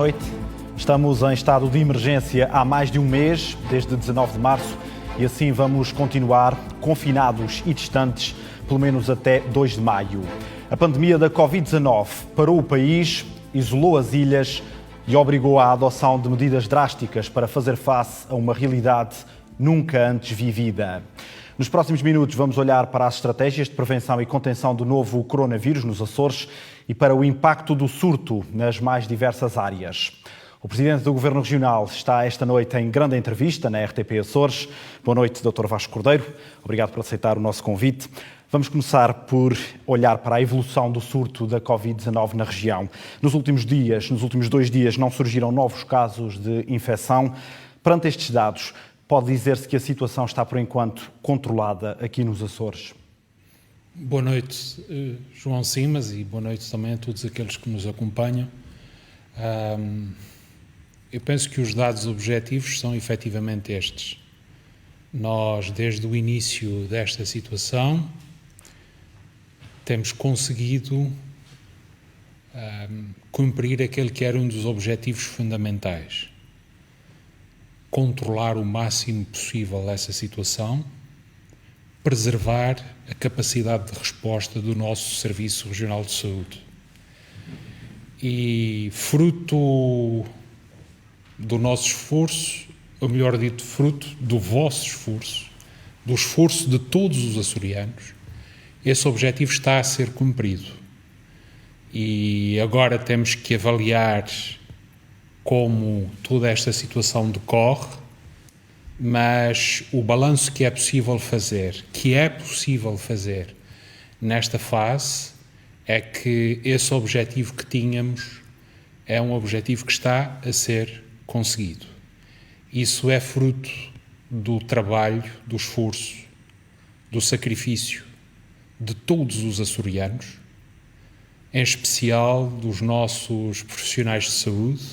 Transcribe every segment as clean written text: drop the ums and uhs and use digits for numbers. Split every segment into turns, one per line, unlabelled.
noite. Estamos em estado de emergência há mais de um mês, desde 19 de março, e assim vamos continuar confinados e distantes, pelo menos até 2 de maio. A pandemia da Covid-19 parou o país, isolou as ilhas e obrigou à adoção de medidas drásticas para fazer face a uma realidade nunca antes vivida. Nos próximos minutos vamos olhar para as estratégias de prevenção e contenção do novo coronavírus nos Açores e para o impacto do surto nas mais diversas áreas. O Presidente do Governo Regional está esta noite em grande entrevista na RTP Açores. Boa noite, Dr. Vasco Cordeiro. Obrigado por aceitar o nosso convite. Vamos começar por olhar para a evolução do surto da Covid-19 na região. Nos últimos 2 dias, não surgiram novos casos de infecção. Perante estes dados, pode dizer-se que a situação está, por enquanto, controlada aqui nos Açores?
Boa noite, João Simas, e boa noite também a todos aqueles que nos acompanham. Eu penso que os dados objetivos são efetivamente estes. Nós, desde o início desta situação, temos conseguido cumprir aquele que era um dos objetivos fundamentais: controlar o máximo possível essa situação, preservar a capacidade de resposta do nosso Serviço Regional de Saúde. E fruto do nosso esforço, ou melhor dito, fruto do vosso esforço, do esforço de todos os açorianos, esse objetivo está a ser cumprido. E agora temos que avaliar como toda esta situação decorre, mas o balanço que é possível fazer nesta fase, é que esse objetivo que tínhamos é um objetivo que está a ser conseguido. Isso é fruto do trabalho, do esforço, do sacrifício de todos os açorianos, em especial dos nossos profissionais de saúde,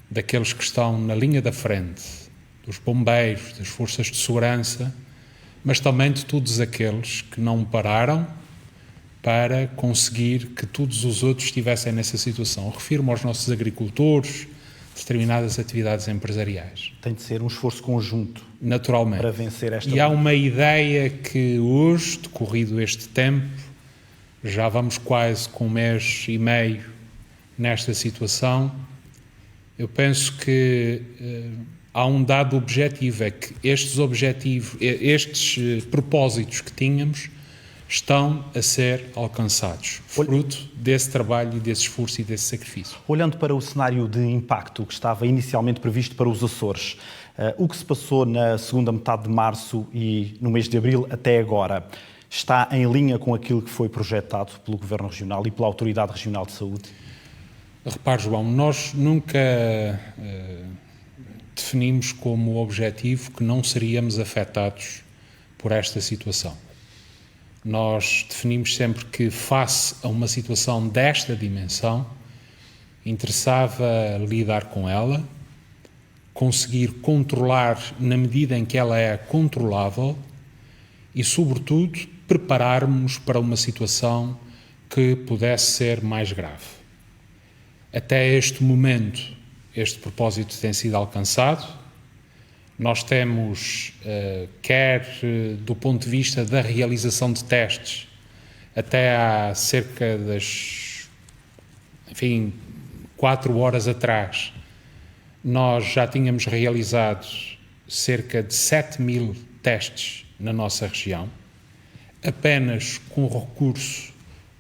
daqueles que estão na linha da frente, dos bombeiros, das forças de segurança, mas também de todos aqueles que não pararam para conseguir que todos os outros estivessem nessa situação. Refiro-me aos nossos agricultores, determinadas atividades empresariais.
Tem de ser um esforço conjunto,
naturalmente,
para vencer esta...
E há uma ideia que hoje, decorrido este tempo, já vamos quase com 1 mês e meio nesta situação, eu penso que há um dado objetivo, é que estes propósitos que tínhamos estão a ser alcançados, fruto desse trabalho e desse esforço e desse sacrifício.
Olhando para o cenário de impacto que estava inicialmente previsto para os Açores, o que se passou na segunda metade de março e no mês de abril até agora, está em linha com aquilo que foi projetado pelo Governo Regional e pela Autoridade Regional de Saúde?
Repare, João, nós nunca definimos como objetivo que não seríamos afetados por esta situação. Nós definimos sempre que, face a uma situação desta dimensão, interessava lidar com ela, conseguir controlar na medida em que ela é controlável e, sobretudo, prepararmos para uma situação que pudesse ser mais grave. Até este momento, este propósito tem sido alcançado. Nós temos, quer do ponto de vista da realização de testes, até há cerca das, 4 horas atrás, nós já tínhamos realizado cerca de 7.000 testes na nossa região, apenas com recurso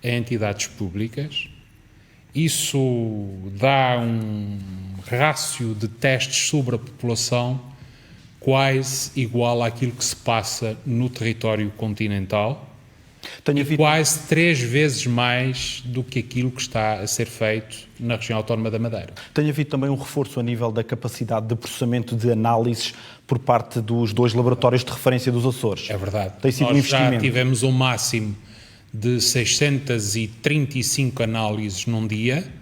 a entidades públicas. Isso dá um rácio de testes sobre a população quase igual àquilo que se passa no território continental, quase 3 vezes mais do que aquilo que está a ser feito na região autónoma da Madeira.
Tem havido também um reforço a nível da capacidade de processamento de análises por parte dos 2 laboratórios de referência dos Açores.
É verdade.
Tem sido um investimento.
Já tivemos um máximo de 635 análises num dia.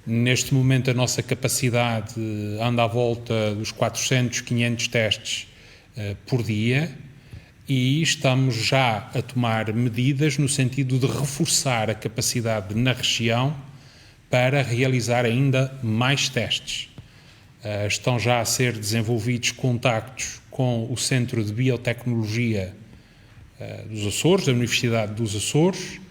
Neste momento a nossa capacidade anda à volta dos 400, 500 testes por dia, e estamos já a tomar medidas no sentido de reforçar a capacidade na região para realizar ainda mais testes. Estão já a ser desenvolvidos contactos com o Centro de Biotecnologia dos Açores, da Universidade dos Açores,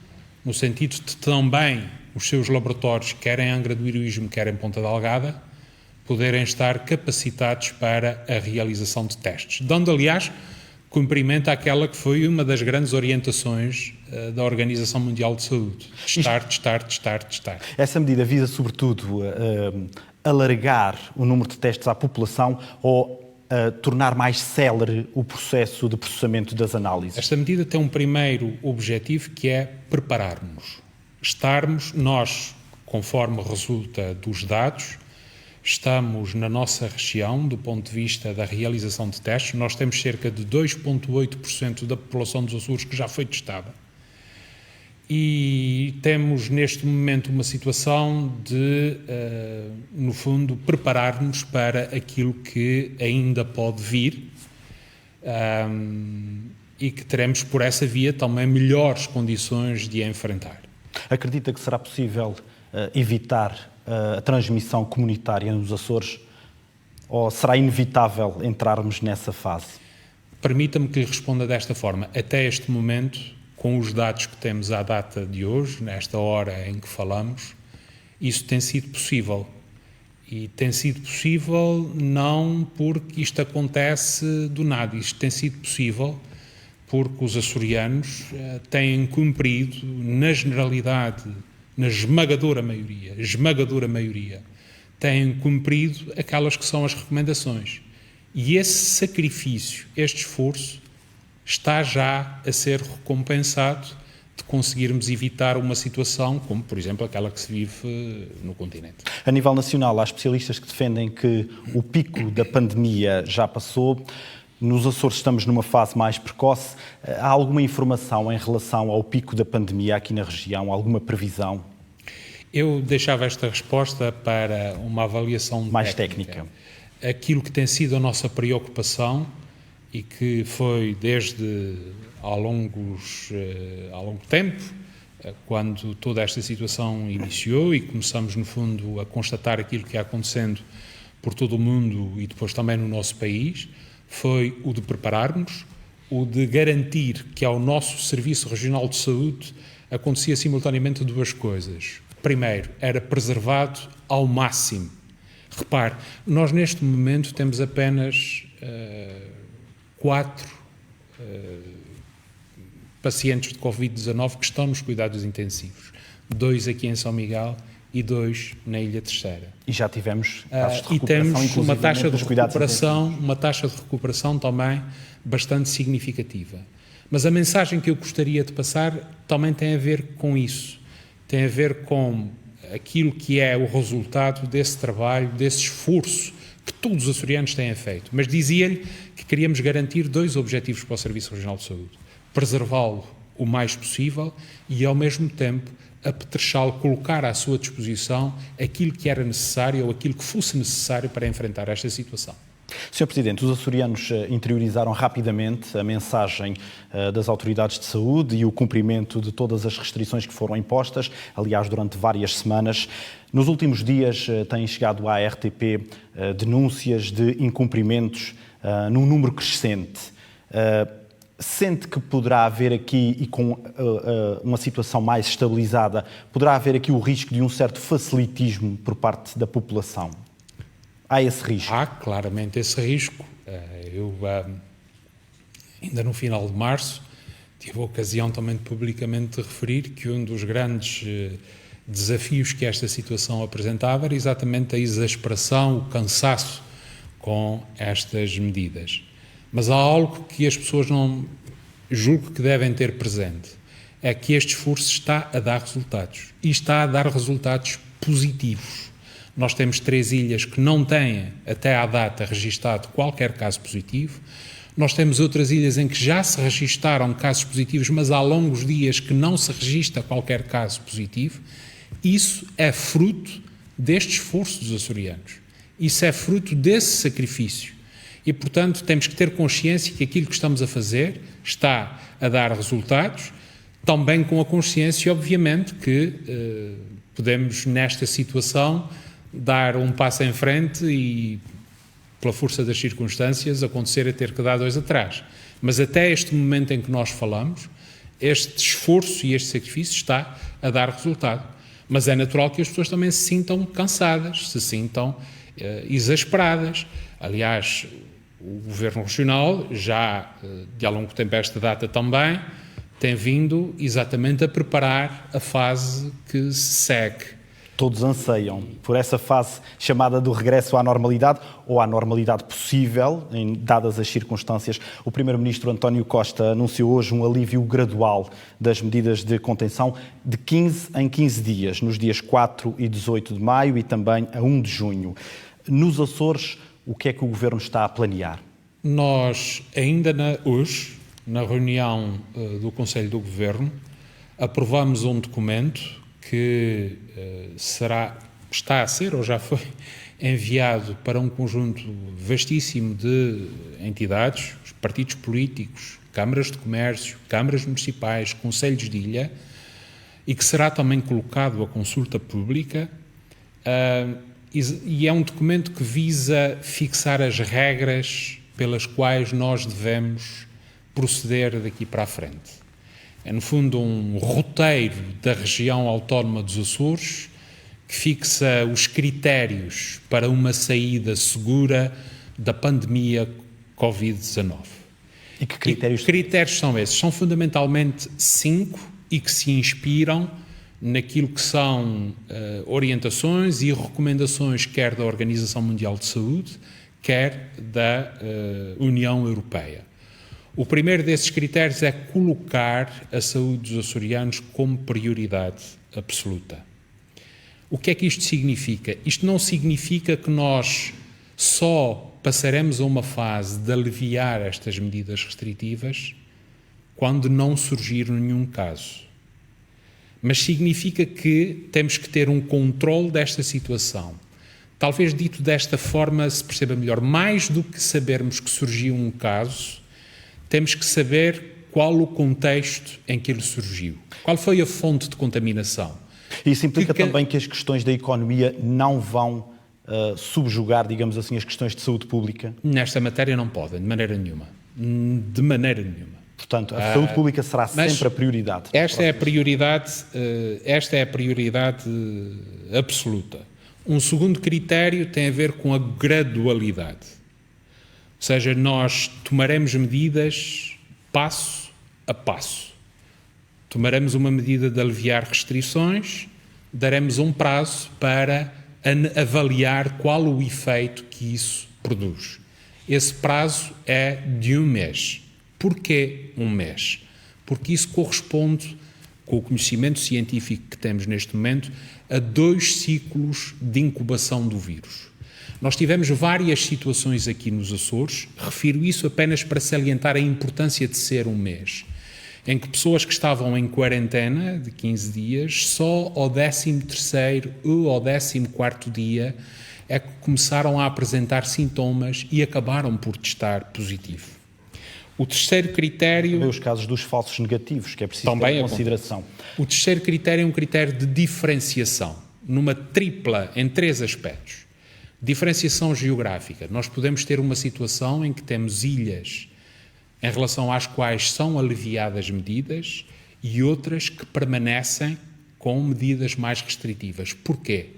no sentido de também os seus laboratórios, quer em Angra do Heroísmo, quer em Ponta Delgada, poderem estar capacitados para a realização de testes, dando, aliás, cumprimento àquela que foi uma das grandes orientações da Organização Mundial de Saúde. Testar.
Essa medida visa, sobretudo, alargar o número de testes à população ou tornar mais célere o processo de processamento das análises?
Esta medida tem um primeiro objetivo, que é preparar-nos. Estarmos, nós, conforme resulta dos dados, estamos na nossa região, do ponto de vista da realização de testes, nós temos cerca de 2,8% da população dos Açores que já foi testada. E temos neste momento uma situação de, no fundo, preparar-nos para aquilo que ainda pode vir e que teremos por essa via também melhores condições de a enfrentar.
Acredita que será possível evitar a transmissão comunitária nos Açores ou será inevitável entrarmos nessa fase?
Permita-me que lhe responda desta forma. Até este momento, com os dados que temos à data de hoje, nesta hora em que falamos, isso tem sido possível. E tem sido possível não porque isto acontece do nada, isto tem sido possível porque os açorianos têm cumprido, na generalidade, na esmagadora maioria, têm cumprido aquelas que são as recomendações. E esse sacrifício, este esforço, está já a ser recompensado de conseguirmos evitar uma situação como, por exemplo, aquela que se vive no continente.
A nível nacional, há especialistas que defendem que o pico da pandemia já passou. Nos Açores estamos numa fase mais precoce. Há alguma informação em relação ao pico da pandemia aqui na região? Alguma previsão?
Eu deixava esta resposta para uma avaliação
mais técnica.
Aquilo que tem sido a nossa preocupação e que foi desde há longo tempo, quando toda esta situação iniciou e começamos, no fundo, a constatar aquilo que ia acontecendo por todo o mundo e depois também no nosso país, foi o de prepararmos, o de garantir que ao nosso Serviço Regional de Saúde acontecia simultaneamente duas coisas. Primeiro, era preservado ao máximo. Repare, nós neste momento temos apenas 4 pacientes de Covid-19 que estão nos cuidados intensivos. 2 aqui em São Miguel e 2 na Ilha Terceira.
E já tivemos casos de recuperação,
e temos uma taxa de recuperação também bastante significativa. Mas a mensagem que eu gostaria de passar também tem a ver com isso. Tem a ver com aquilo que é o resultado desse trabalho, desse esforço que todos os açorianos têm feito. Mas dizia-lhe que queríamos garantir 2 objetivos para o Serviço Regional de Saúde. Preservá-lo o mais possível e, ao mesmo tempo, apetrechá-lo, colocar à sua disposição aquilo que era necessário ou aquilo que fosse necessário para enfrentar esta situação.
Sr. Presidente, os açorianos interiorizaram rapidamente a mensagem das autoridades de saúde e o cumprimento de todas as restrições que foram impostas, aliás, durante várias semanas. Nos últimos dias têm chegado à RTP denúncias de incumprimentos num número crescente. Sente que poderá haver aqui, e com uma situação mais estabilizada, poderá haver aqui o risco de um certo facilitismo por parte da população? Há esse risco?
Há claramente esse risco. Eu, ainda no final de março, tive a ocasião também de publicamente referir que um dos grandes desafios que esta situação apresentava era exatamente a exasperação, o cansaço com estas medidas. Mas há algo que as pessoas não julgo que devem ter presente, é que este esforço está a dar resultados, e está a dar resultados positivos. Nós temos 3 ilhas que não têm, até à data, registado qualquer caso positivo. Nós temos outras ilhas em que já se registaram casos positivos, mas há longos dias que não se registra qualquer caso positivo. Isso é fruto deste esforço dos açorianos. Isso é fruto desse sacrifício. E, portanto, temos que ter consciência que aquilo que estamos a fazer está a dar resultados, também com a consciência, obviamente, que Podemos, nesta situação, dar um passo em frente e, pela força das circunstâncias, acontecer a ter que dar 2 atrás. Mas até este momento em que nós falamos, este esforço e este sacrifício está a dar resultado. Mas é natural que as pessoas também se sintam cansadas, se sintam exasperadas. Aliás, o Governo Regional já, de há longo tempo a esta data também, tem vindo exatamente a preparar a fase que se segue.
Todos anseiam por essa fase chamada do regresso à normalidade ou à normalidade possível, dadas as circunstâncias. O Primeiro-Ministro António Costa anunciou hoje um alívio gradual das medidas de contenção de 15 em 15 dias, nos dias 4 e 18 de maio e também a 1 de junho. Nos Açores, o que é que o Governo está a planear? Nós,
ainda hoje, na reunião do Conselho do Governo, aprovamos um documento que está a ser ou já foi enviado para um conjunto vastíssimo de entidades, os partidos políticos, câmaras de comércio, câmaras municipais, conselhos de ilha, e que será também colocado à consulta pública, e é um documento que visa fixar as regras pelas quais nós devemos proceder daqui para a frente. É, no fundo, um roteiro da região autónoma dos Açores que fixa os critérios para uma saída segura da pandemia Covid-19.
E que critérios?
Que critérios são esses? São fundamentalmente 5 e que se inspiram naquilo que são orientações e recomendações quer da Organização Mundial de Saúde, quer da União Europeia. O primeiro desses critérios é colocar a saúde dos açorianos como prioridade absoluta. O que é que isto significa? Isto não significa que nós só passaremos a uma fase de aliviar estas medidas restritivas quando não surgir nenhum caso. Mas significa que temos que ter um controle desta situação. Talvez dito desta forma se perceba melhor. Mais do que sabermos que surgiu um caso, temos que saber qual o contexto em que ele surgiu. Qual foi a fonte de contaminação.
Isso implica também que as questões da economia não vão subjugar, digamos assim, as questões de saúde pública?
Nesta matéria não podem, de maneira nenhuma. De maneira nenhuma.
Portanto, a saúde pública será sempre a prioridade.
Esta é a prioridade absoluta. Um segundo critério tem a ver com a gradualidade. Ou seja, nós tomaremos medidas passo a passo. Tomaremos uma medida de aliviar restrições, daremos um prazo para avaliar qual o efeito que isso produz. Esse prazo é de 1 mês. Porquê 1 mês? Porque isso corresponde, com o conhecimento científico que temos neste momento, a 2 ciclos de incubação do vírus. Nós tivemos várias situações aqui nos Açores, refiro isso apenas para salientar a importância de ser 1 mês, em que pessoas que estavam em quarentena de 15 dias, só ao 13º ou ao 14º dia é que começaram a apresentar sintomas e acabaram por testar positivo. O terceiro critério...
Também os casos dos falsos negativos, que é preciso ter em consideração.
O terceiro critério é um critério de diferenciação, em 3 aspectos. Diferenciação geográfica. Nós podemos ter uma situação em que temos ilhas em relação às quais são aliviadas medidas e outras que permanecem com medidas mais restritivas. Porquê?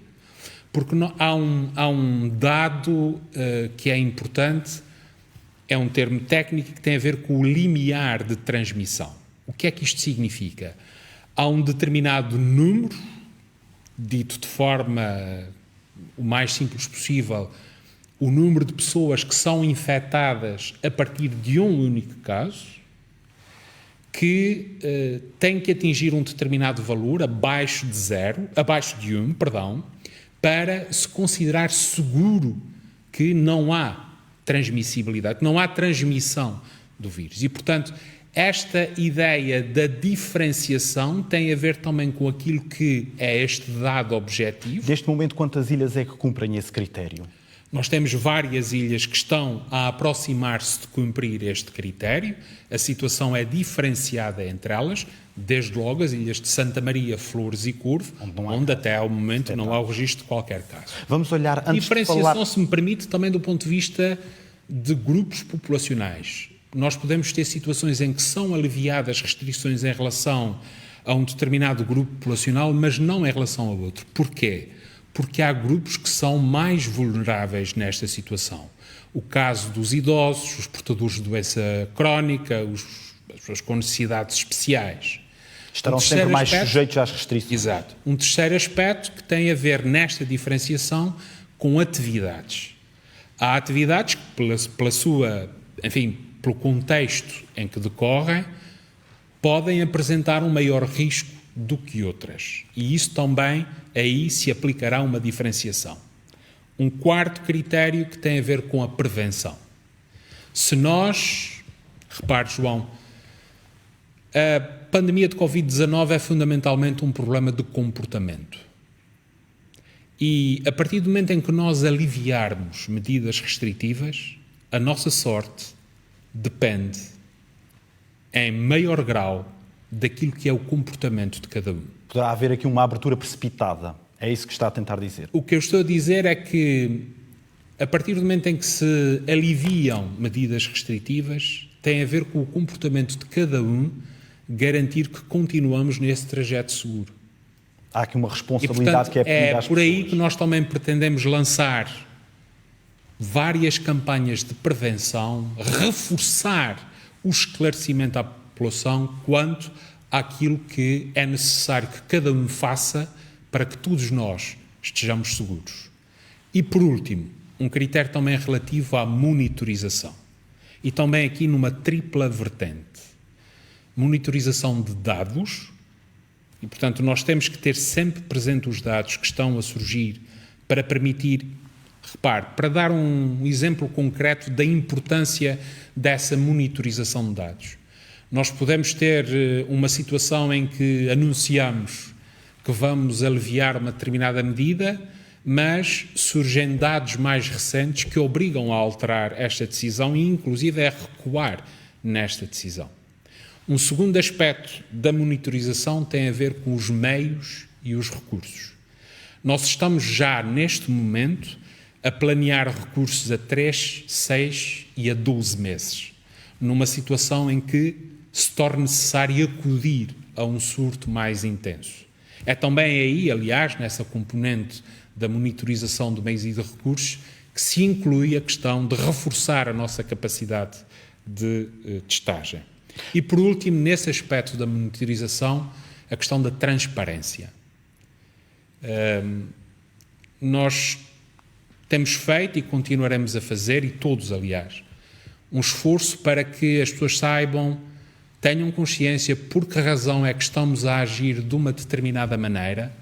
Porque há um dado que é importante, é um termo técnico que tem a ver com o limiar de transmissão. O que é que isto significa? Há um determinado número, dito de forma o mais simples possível, o número de pessoas que são infectadas a partir de um único caso, que tem que atingir um determinado valor, abaixo de 1, para se considerar seguro que não há transmissibilidade, que não há transmissão do vírus. E, portanto, esta ideia da diferenciação tem a ver também com aquilo que é este dado objetivo.
Neste momento, quantas ilhas é que cumprem esse critério?
Nós temos várias ilhas que estão a aproximar-se de cumprir este critério. A situação é diferenciada entre elas, desde logo as ilhas de Santa Maria, Flores e Curvo, onde até ao momento não há o registro de qualquer caso.
Vamos olhar antes
diferenciação,
de falar...
se me permite, também do ponto de vista de grupos populacionais. Nós podemos ter situações em que são aliviadas restrições em relação a um determinado grupo populacional, mas não em relação ao outro. Porquê? Porque há grupos que são mais vulneráveis nesta situação. O caso dos idosos, os portadores de doença crónica, as pessoas com necessidades especiais.
Estarão sempre mais sujeitos às restrições.
Exato. Um terceiro aspecto que tem a ver nesta diferenciação com atividades. Há atividades que, pelo contexto em que decorrem, podem apresentar um maior risco do que outras. E isso também, aí se aplicará uma diferenciação. Um quarto critério que tem a ver com a prevenção. Se nós, repare, João, a pandemia de Covid-19 é fundamentalmente um problema de comportamento. E a partir do momento em que nós aliviarmos medidas restritivas, a nossa sorte depende em maior grau daquilo que é o comportamento de cada um.
Poderá haver aqui uma abertura precipitada. É isso que está a tentar dizer.
O que eu estou a dizer é que, a partir do momento em que se aliviam medidas restritivas, tem a ver com o comportamento de cada um garantir que continuamos nesse trajeto seguro.
Há aqui uma responsabilidade que é pedida às
por aí
pessoas.
que nós também pretendemos lançar várias campanhas de prevenção, reforçar o esclarecimento à população quanto àquilo que é necessário que cada um faça para que todos nós estejamos seguros. E, por último, um critério também relativo à monitorização. E também aqui numa tripla vertente. Monitorização de dados, e, portanto, nós temos que ter sempre presente os dados que estão a surgir para permitir, repare, para dar um exemplo concreto da importância dessa monitorização de dados. Nós podemos ter uma situação em que anunciamos que vamos aliviar uma determinada medida, mas surgem dados mais recentes que obrigam a alterar esta decisão e, inclusive, a recuar nesta decisão. Um segundo aspecto da monitorização tem a ver com os meios e os recursos. Nós estamos já, neste momento, a planear recursos a 3, 6 e a 12 meses, numa situação em que se torna necessário acudir a um surto mais intenso. É também aí, aliás, nessa componente da monitorização de meios e de recursos, que se inclui a questão de reforçar a nossa capacidade de testagem. E, por último, nesse aspecto da monitorização, a questão da transparência. Nós temos feito e continuaremos a fazer, e todos, aliás, um esforço para que as pessoas saibam, tenham consciência por que razão é que estamos a agir de uma determinada maneira,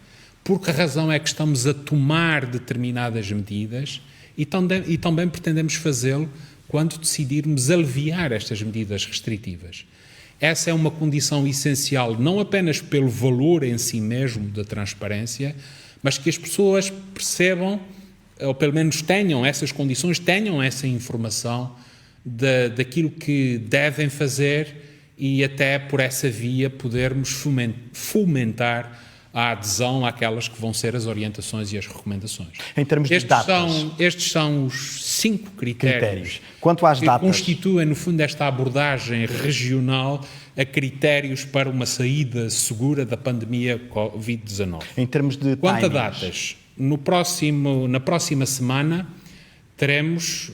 por que razão é que estamos a tomar determinadas medidas e também pretendemos fazê-lo quando decidirmos aliviar estas medidas restritivas. Essa é uma condição essencial, não apenas pelo valor em si mesmo da transparência, mas que as pessoas percebam, ou pelo menos tenham essas condições, tenham essa informação daquilo que devem fazer e até por essa via podermos fomentar a adesão àquelas que vão ser as orientações e as recomendações.
Em termos de datas.
Estes são os 5 critérios
Quanto às
que
datas,
constituem, no fundo, esta abordagem regional a critérios para uma saída segura da pandemia Covid-19.
em termos de
Quanto a
timings,
datas, na próxima semana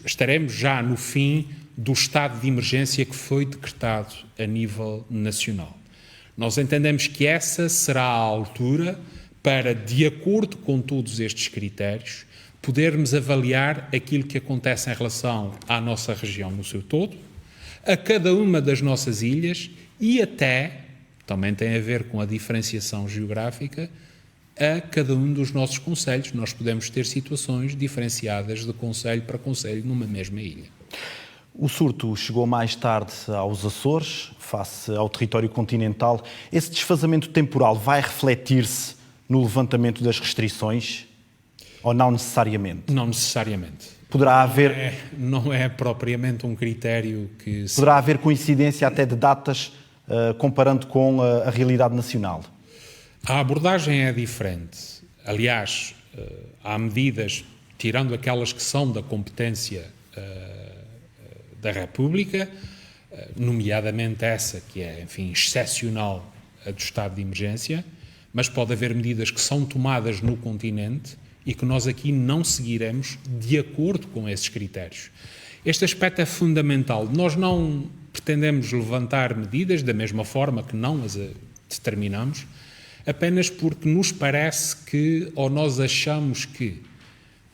estaremos já no fim do estado de emergência que foi decretado a nível nacional. Nós entendemos que essa será a altura para, de acordo com todos estes critérios, podermos avaliar aquilo que acontece em relação à nossa região no seu todo, a cada uma das nossas ilhas e até, também tem a ver com a diferenciação geográfica, a cada um dos nossos concelhos. Nós podemos ter situações diferenciadas de concelho para concelho numa mesma ilha.
O surto chegou mais tarde aos Açores, face ao território continental. Esse desfazamento temporal vai refletir-se no levantamento das restrições ou não necessariamente?
Não necessariamente.
Poderá haver...
Não é propriamente um critério que...
Poderá haver coincidência até de datas, comparando com a realidade nacional?
A abordagem é diferente. Aliás, há medidas, tirando aquelas que são da competência da República, nomeadamente essa que é, enfim, excepcional, a do estado de emergência, mas pode haver medidas que são tomadas no continente e que nós aqui não seguiremos de acordo com esses critérios. Este aspecto é fundamental. Nós não pretendemos levantar medidas da mesma forma que não as determinamos, apenas porque nos parece que, ou nós achamos que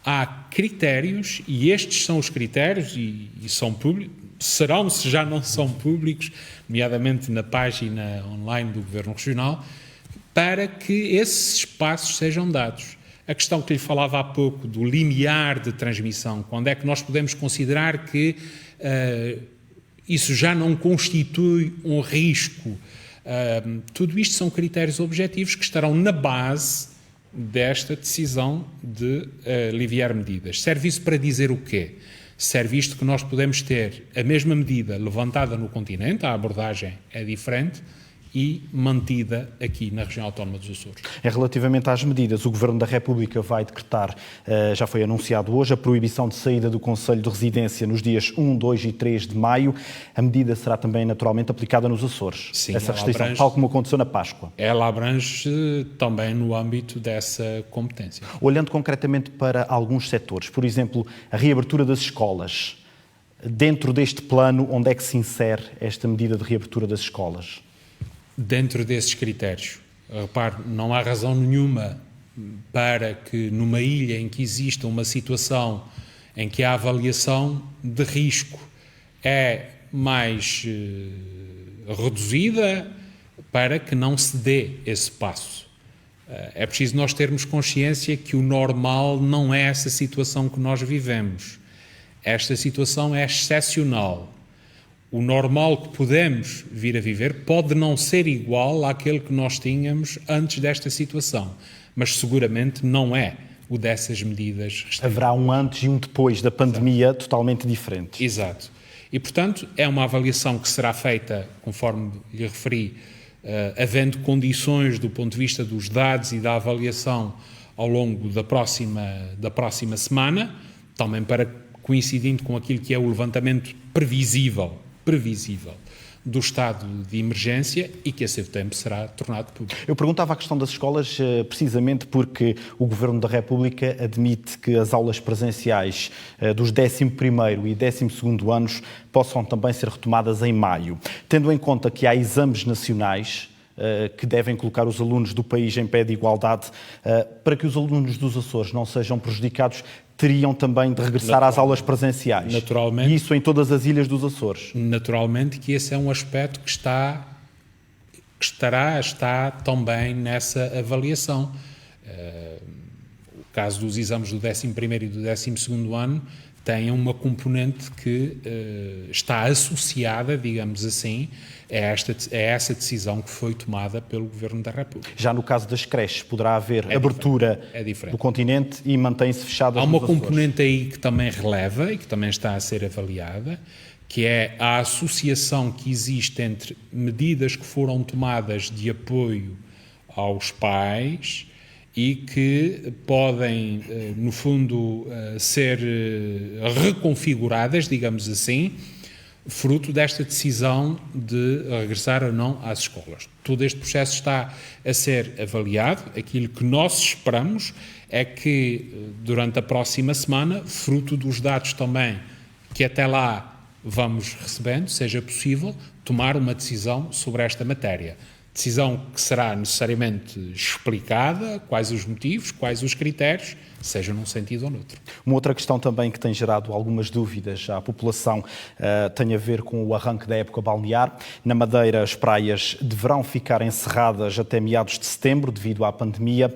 há critérios, e estes são os critérios, e são públicos, serão, se já não são públicos, nomeadamente na página online do Governo Regional, para que esses espaços sejam dados. A questão que lhe falava há pouco do limiar de transmissão, quando é que nós podemos considerar que isso já não constitui um risco, tudo isto são critérios objetivos que estarão na base desta decisão de aliviar medidas. Serve isso para dizer o quê? Serve isto que nós podemos ter a mesma medida levantada no continente, a abordagem é diferente, e mantida aqui na região autónoma dos Açores.
Relativamente às medidas, o Governo da República vai decretar, já foi anunciado hoje, a proibição de saída do Conselho de Residência nos dias 1, 2 e 3 de maio. A medida será também naturalmente aplicada nos Açores.
Sim,
essa restrição, tal como aconteceu na Páscoa.
Ela abrange também no âmbito dessa competência.
Olhando concretamente para alguns setores, por exemplo, a reabertura das escolas. Dentro deste plano, onde é que se insere esta medida de reabertura das escolas?
Dentro desses critérios. Repare, não há razão nenhuma para que numa ilha em que exista uma situação em que a avaliação de risco é mais reduzida, para que não se dê esse passo. É preciso nós termos consciência que o normal não é essa situação que nós vivemos. Esta situação é excepcional. O normal que podemos vir a viver pode não ser igual àquele que nós tínhamos antes desta situação, mas seguramente não é o dessas medidas restritivas.
Haverá um antes e um depois da pandemia. Exato. Totalmente diferente.
Exato. E, portanto, é uma avaliação que será feita, conforme lhe referi, havendo condições do ponto de vista dos dados e da avaliação ao longo da próxima semana, também para coincidindo com aquilo que é o levantamento previsível do estado de emergência e que a seu tempo será tornado público.
Eu perguntava a questão das escolas precisamente porque o Governo da República admite que as aulas presenciais dos 11º e 12º anos possam também ser retomadas em maio, tendo em conta que há exames nacionais que devem colocar os alunos do país em pé de igualdade. Para que os alunos dos Açores não sejam prejudicados, teriam também de regressar às aulas presenciais.
Naturalmente.
E isso em todas as ilhas dos Açores.
Naturalmente que esse é um aspecto que está também nessa avaliação. O caso dos exames do 11º e do 12º ano tem uma componente que está associada, digamos assim, a essa decisão que foi tomada pelo Governo da República.
Já no caso das creches, poderá haver abertura do continente e mantém-se fechada.
Há uma componente aí que também releva e que também está a ser avaliada, que é a associação que existe entre medidas que foram tomadas de apoio aos pais e que podem, no fundo, ser reconfiguradas, digamos assim, fruto desta decisão de regressar ou não às escolas. Todo este processo está a ser avaliado. Aquilo que nós esperamos é que, durante a próxima semana, fruto dos dados também que até lá vamos recebendo, seja possível tomar uma decisão sobre esta matéria. Decisão que será necessariamente explicada, quais os motivos, quais os critérios, seja num sentido ou noutro.
Uma outra questão também que tem gerado algumas dúvidas à população tem a ver com o arranque da época balnear. Na Madeira, as praias deverão ficar encerradas até meados de setembro, devido à pandemia.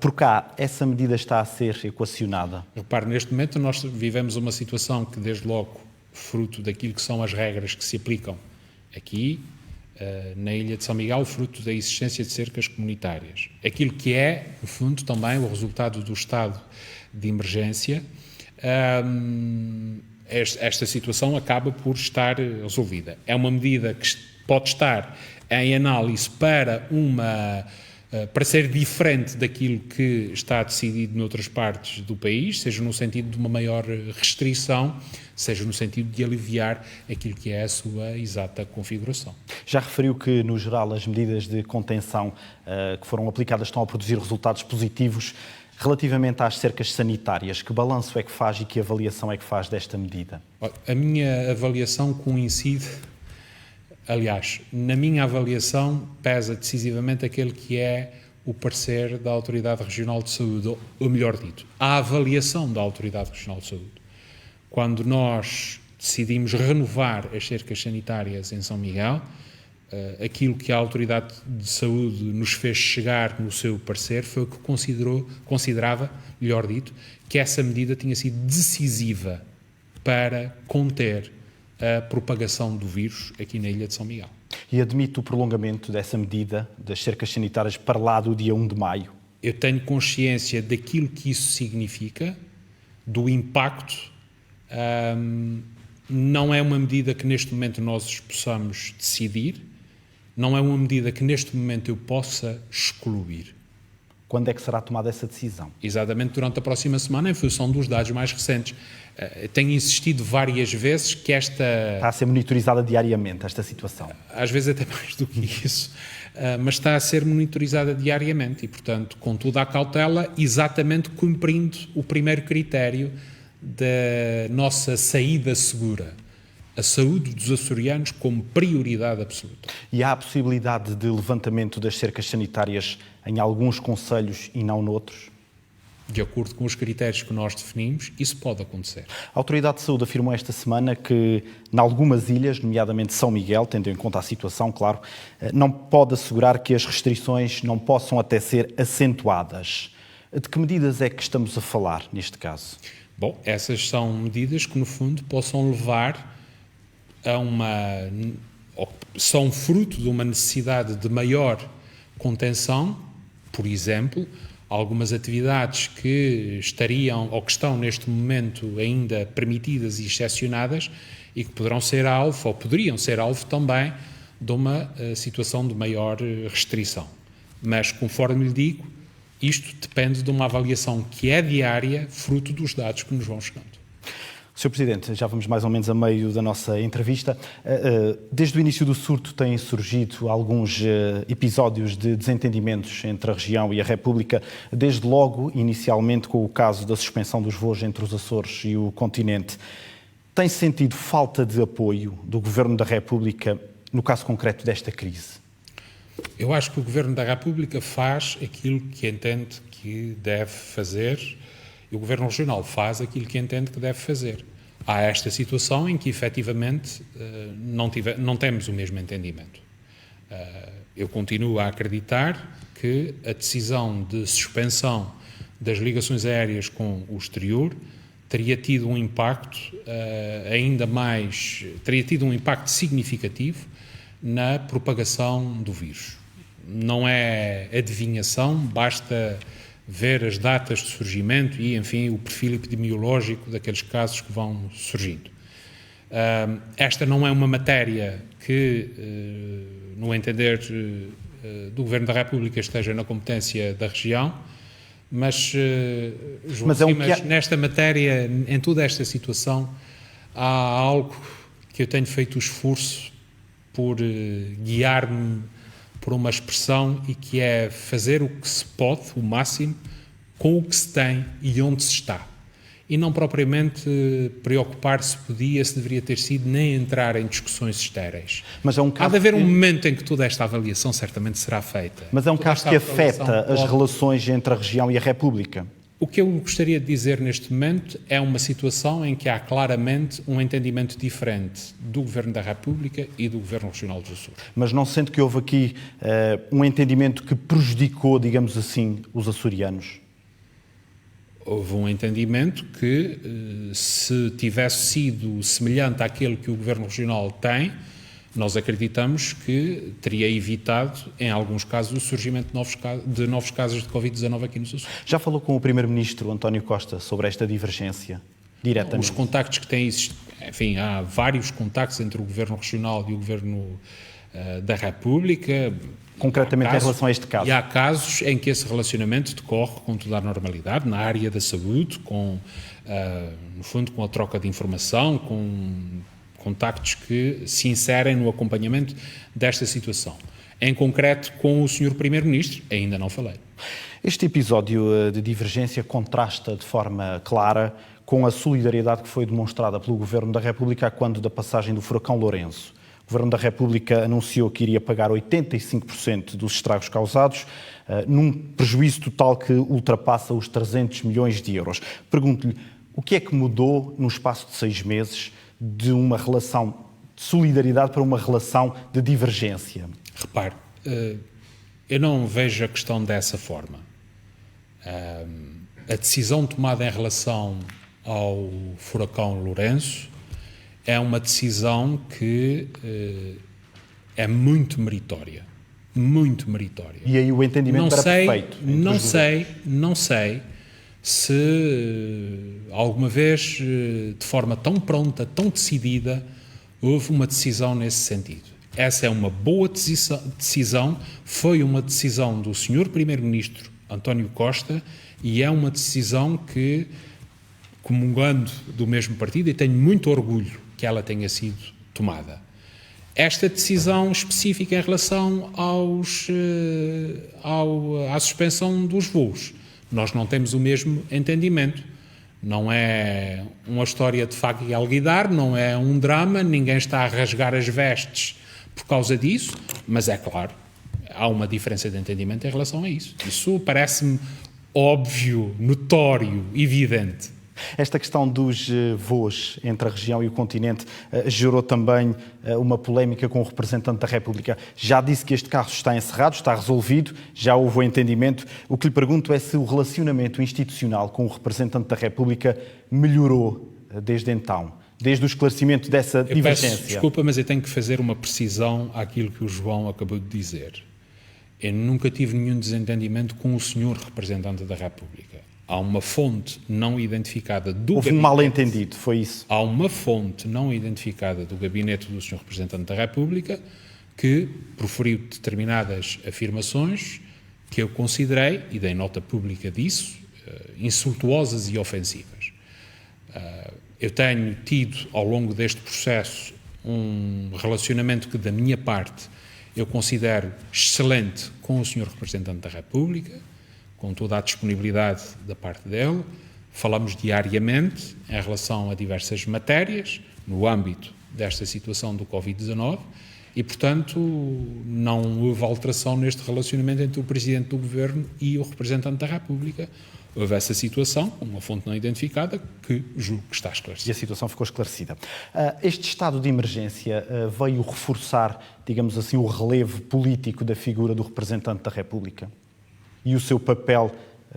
Por cá, essa medida está a ser equacionada?
Repare, neste momento nós vivemos uma situação que, desde logo, fruto daquilo que são as regras que se aplicam aqui, na Ilha de São Miguel, fruto da existência de cercas comunitárias. Aquilo que é, no fundo, também o resultado do estado de emergência, esta situação acaba por estar resolvida. É uma medida que pode estar em análise para ser diferente daquilo que está decidido noutras partes do país, seja no sentido de uma maior restrição, seja no sentido de aliviar aquilo que é a sua exata configuração.
Já referiu que, no geral, as medidas de contenção que foram aplicadas estão a produzir resultados positivos. Relativamente às cercas sanitárias, que balanço é que faz e que avaliação é que faz desta medida?
A minha avaliação coincide. Aliás, na minha avaliação, pesa decisivamente aquele que é o parecer da Autoridade Regional de Saúde, ou melhor dito, a avaliação da Autoridade Regional de Saúde. Quando nós decidimos renovar as cercas sanitárias em São Miguel, aquilo que a Autoridade de Saúde nos fez chegar no seu parecer foi o que considerava, melhor dito, que essa medida tinha sido decisiva para conter a propagação do vírus aqui na ilha de São Miguel.
E admite o prolongamento dessa medida das cercas sanitárias para lá do dia 1 de maio?
Eu tenho consciência daquilo que isso significa, do impacto. Não é uma medida que neste momento nós possamos decidir, não é uma medida que neste momento eu possa excluir.
Quando é que será tomada essa decisão?
Exatamente durante a próxima semana, em função dos dados mais recentes. Tenho insistido várias vezes que esta...
Está a ser monitorizada diariamente, esta situação?
Às vezes até mais do que isso, mas está a ser monitorizada diariamente e, portanto, com toda a cautela, exatamente cumprindo o primeiro critério da nossa saída segura. A saúde dos açorianos como prioridade absoluta.
E há a possibilidade de levantamento das cercas sanitárias em alguns concelhos e não noutros?
De acordo com os critérios que nós definimos, isso pode acontecer.
A Autoridade de Saúde afirmou esta semana que, em algumas ilhas, nomeadamente São Miguel, tendo em conta a situação, claro, não pode assegurar que as restrições não possam até ser acentuadas. De que medidas é que estamos a falar neste caso?
Bom, essas são medidas que, no fundo, possam levar são fruto de uma necessidade de maior contenção, por exemplo, algumas atividades que estariam ou que estão neste momento ainda permitidas e excepcionadas e que poderão ser alvo ou poderiam ser alvo também de uma situação de maior restrição. Mas, conforme lhe digo, isto depende de uma avaliação que é diária, fruto dos dados que nos vão chegando.
Sr. Presidente, já vamos mais ou menos a meio da nossa entrevista. Desde o início do surto têm surgido alguns episódios de desentendimentos entre a região e a República, desde logo, inicialmente, com o caso da suspensão dos voos entre os Açores e o continente. Tem sentido falta de apoio do Governo da República no caso concreto desta crise?
Eu acho que o Governo da República faz aquilo que entende que deve fazer e o Governo Regional faz aquilo que entende que deve fazer. Há esta situação em que, efetivamente, não temos o mesmo entendimento. Eu continuo a acreditar que a decisão de suspensão das ligações aéreas com o exterior teria tido um impacto teria tido um impacto significativo na propagação do vírus. Não é adivinhação, basta ver as datas de surgimento e, enfim, o perfil epidemiológico daqueles casos que vão surgindo. Esta não é uma matéria que, no entender do Governo da República, esteja na competência da região, mas nesta matéria, em toda esta situação, há algo que eu tenho feito o esforço por guiar-me por uma expressão e que é fazer o que se pode, o máximo, com o que se tem e onde se está. E não propriamente preocupar-se se deveria ter sido, nem entrar em discussões estéreis.
Mas é um caso
Há de haver um momento em que toda esta avaliação certamente será feita.
Mas é um caso que afeta as relações entre a região e a República.
O que eu gostaria de dizer neste momento é uma situação em que há claramente um entendimento diferente do Governo da República e do Governo Regional dos Açores.
Mas não sente que houve aqui um entendimento que prejudicou, digamos assim, os açorianos?
Houve um entendimento que, se tivesse sido semelhante àquele que o Governo Regional tem, nós acreditamos que teria evitado, em alguns casos, o surgimento de novos casos de Covid-19 aqui nos Açores.
Já falou com o Primeiro-Ministro António Costa sobre esta divergência? diretamente.
Os contactos que têm existido, enfim, há vários contactos entre o Governo Regional e o Governo da República.
Concretamente em relação a este caso.
E há casos em que esse relacionamento decorre com toda a normalidade, na área da saúde, no fundo com a troca de informação, com contactos que se inserem no acompanhamento desta situação. Em concreto, com o Sr. Primeiro-Ministro, ainda não falei.
Este episódio de divergência contrasta de forma clara com a solidariedade que foi demonstrada pelo Governo da República quando da passagem do furacão Lourenço. O Governo da República anunciou que iria pagar 85% dos estragos causados, num prejuízo total que ultrapassa os 300 milhões de euros. Pergunto-lhe, o que é que mudou no espaço de 6 meses de uma relação de solidariedade para uma relação de divergência?
Repare, eu não vejo a questão dessa forma. A decisão tomada em relação ao furacão Lourenço é uma decisão que é muito meritória. Muito meritória.
E aí o entendimento era perfeito?
Não sei se alguma vez, de forma tão pronta, tão decidida, houve uma decisão nesse sentido. Essa é uma boa decisão, foi uma decisão do Sr. Primeiro-Ministro António Costa e é uma decisão que, comungando do mesmo partido, e tenho muito orgulho que ela tenha sido tomada. Esta decisão específica em relação à suspensão dos voos, nós não temos o mesmo entendimento. Não é uma história de faca e alguidar, não é um drama, ninguém está a rasgar as vestes por causa disso, mas é claro, há uma diferença de entendimento em relação a isso. Isso parece-me óbvio, notório, evidente.
Esta questão dos voos entre a região e o continente gerou também uma polémica com o representante da República. Já disse que este caso está encerrado, está resolvido, já houve o entendimento. O que lhe pergunto é se o relacionamento institucional com o representante da República melhorou desde então, desde o esclarecimento dessa divergência.
Peço desculpa, mas eu tenho que fazer uma precisão àquilo que o João acabou de dizer. Eu nunca tive nenhum desentendimento com o senhor representante da República. Há uma fonte não identificada do
Houve um mal-entendido, foi isso?
Há uma fonte não identificada do gabinete do Sr. Representante da República que proferiu determinadas afirmações que eu considerei, e dei nota pública disso, insultuosas e ofensivas. Eu tenho tido, ao longo deste processo, um relacionamento que, da minha parte, eu considero excelente com o Sr. Representante da República, com toda a disponibilidade da parte dele. Falamos diariamente em relação a diversas matérias, no âmbito desta situação do Covid-19, e, portanto, não houve alteração neste relacionamento entre o Presidente do Governo e o Representante da República. Houve essa situação, uma fonte não identificada, que julgo que está esclarecida.
E a situação ficou esclarecida. Este estado de emergência veio reforçar, digamos assim, o relevo político da figura do Representante da República e o seu papel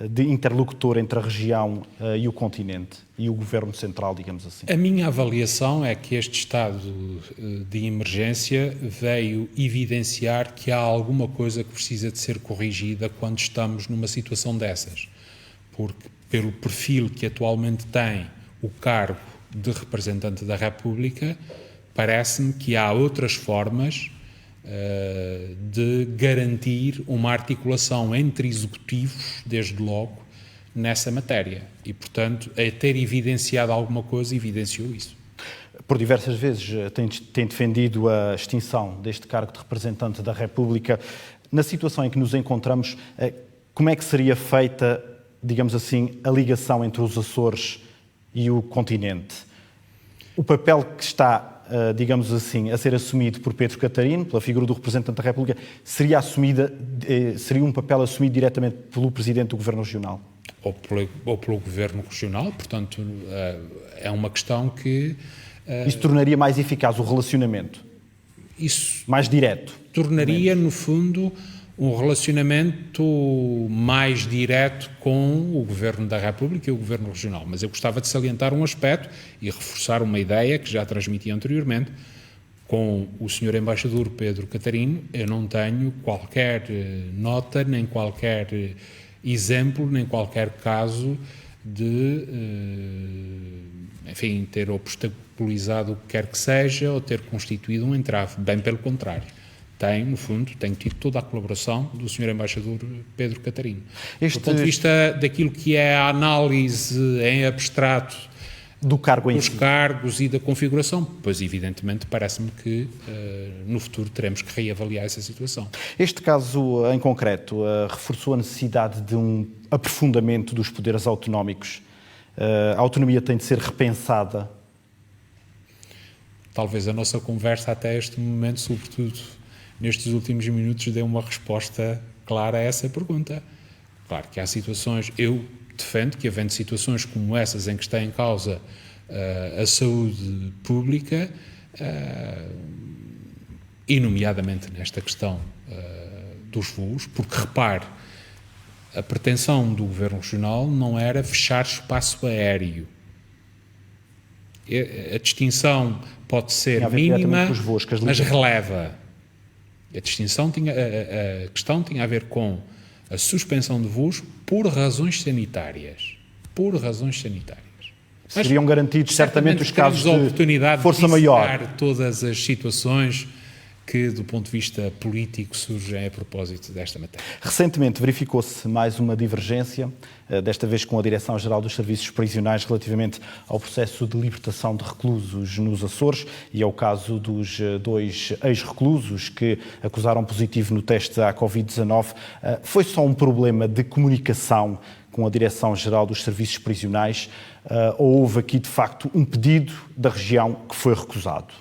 de interlocutor entre a região e o continente e o Governo Central, digamos assim.
A minha avaliação é que este estado de emergência veio evidenciar que há alguma coisa que precisa de ser corrigida quando estamos numa situação dessas. Porque, pelo perfil que atualmente tem o cargo de representante da República, parece-me que há outras formas de garantir uma articulação entre executivos, desde logo, nessa matéria. E, portanto, a ter evidenciado alguma coisa, evidenciou isso.
Por diversas vezes tem defendido a extinção deste cargo de representante da República. Na situação em que nos encontramos, como é que seria feita, digamos assim, a ligação entre os Açores e o continente? O papel que está, digamos assim, a ser assumido por Pedro Catarino, pela figura do representante da República, seria um papel assumido diretamente pelo Presidente do Governo Regional?
Ou pelo Governo Regional, portanto, é uma questão que...
Isso tornaria mais eficaz o relacionamento?
Isso
mais direto?
Tornaria, no fundo, um relacionamento mais direto com o Governo da República e o Governo Regional. Mas eu gostava de salientar um aspecto e reforçar uma ideia que já transmiti anteriormente. Com o Sr. Embaixador Pedro Catarino, eu não tenho qualquer nota, nem qualquer exemplo, nem qualquer caso de enfim, ter obstaculizado o que quer que seja ou ter constituído um entrave. Bem pelo contrário. No fundo, tenho tido toda a colaboração do Sr. Embaixador Pedro Catarino. Do ponto de vista daquilo que é a análise em abstrato
do cargo
dos cargos e da configuração, pois evidentemente parece-me que no futuro teremos que reavaliar essa situação.
Este caso em concreto reforçou a necessidade de um aprofundamento dos poderes autonómicos. A autonomia tem de ser repensada?
Talvez a nossa conversa até este momento, sobretudo nestes últimos minutos, dê uma resposta clara a essa pergunta. Claro que há situações, eu defendo que, havendo situações como essas em que está em causa a saúde pública, e nomeadamente nesta questão dos voos, porque repare, a pretensão do Governo Regional não era fechar espaço aéreo. A distinção pode ser mínima, mas releva. A questão tinha a ver com a suspensão de voos por razões sanitárias. Por razões sanitárias.
Seriam garantidos certamente os casos de força maior.
Todas as situações que, do ponto de vista político, surgem a propósito desta matéria.
Recentemente verificou-se mais uma divergência, desta vez com a Direção-Geral dos Serviços Prisionais, relativamente ao processo de libertação de reclusos nos Açores, e ao caso dos 2 ex-reclusos que acusaram positivo no teste à Covid-19. Foi só um problema de comunicação com a Direção-Geral dos Serviços Prisionais, ou houve aqui, de facto, um pedido da região que foi recusado?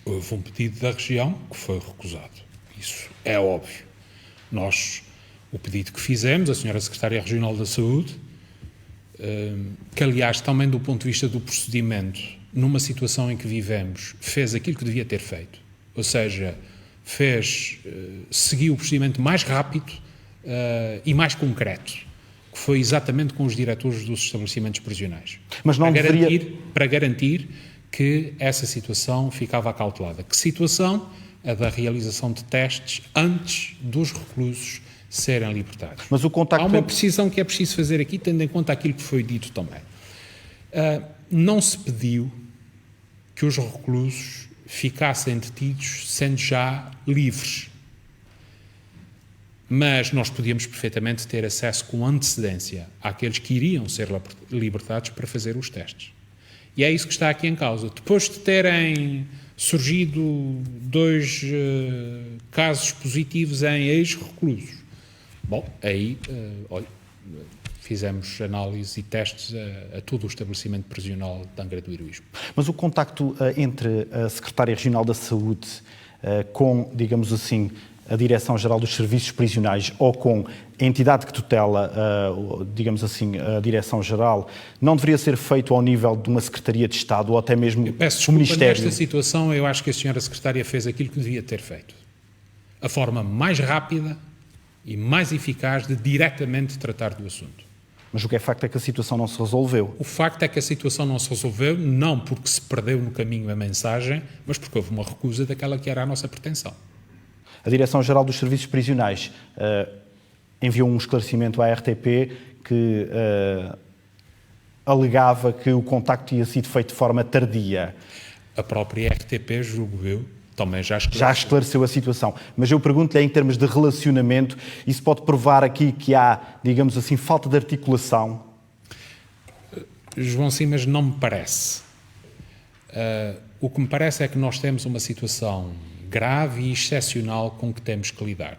Houve um pedido da região que foi recusado. Isso é óbvio. O pedido que fizemos, a Sra. Secretária Regional da Saúde, que aliás também do ponto de vista do procedimento, numa situação em que vivemos, fez aquilo que devia ter feito. Ou seja, seguiu o procedimento mais rápido e mais concreto, que foi exatamente com os diretores dos estabelecimentos prisionais.
Mas não
para garantir que essa situação ficava acautelada. Que situação? A da realização de testes antes dos reclusos serem libertados.
Mas o contacto...
Há uma precisão que é preciso fazer aqui, tendo em conta aquilo que foi dito também. Não se pediu que os reclusos ficassem detidos sendo já livres. Mas nós podíamos perfeitamente ter acesso com antecedência àqueles que iriam ser libertados para fazer os testes. E é isso que está aqui em causa. Depois de terem surgido 2 casos positivos em ex-reclusos, aí fizemos análise e testes a todo o estabelecimento prisional de Angra do Heroísmo.
Mas o contacto entre a Secretária Regional da Saúde com, digamos assim, a Direção-Geral dos Serviços Prisionais ou com a entidade que tutela, digamos assim, a Direção-Geral, não deveria ser feito ao nível de uma Secretaria de Estado ou até mesmo do Ministério?
Nesta situação, eu acho que a Sra. Secretária fez aquilo que devia ter feito. A forma mais rápida e mais eficaz de diretamente tratar do assunto.
Mas o que é facto é que a situação não se resolveu.
O facto é que a situação não se resolveu, não porque se perdeu no caminho a mensagem, mas porque houve uma recusa daquela que era a nossa pretensão.
A Direção-Geral dos Serviços Prisionais enviou um esclarecimento à RTP que alegava que o contacto tinha sido feito de forma tardia.
A própria RTP, julgo eu, também já
esclareceu a situação. Mas eu pergunto-lhe, em termos de relacionamento, isso pode provar aqui que há, digamos assim, falta de articulação?
João Simas, não me parece. O que me parece é que nós temos uma situação grave e excepcional com que temos que lidar.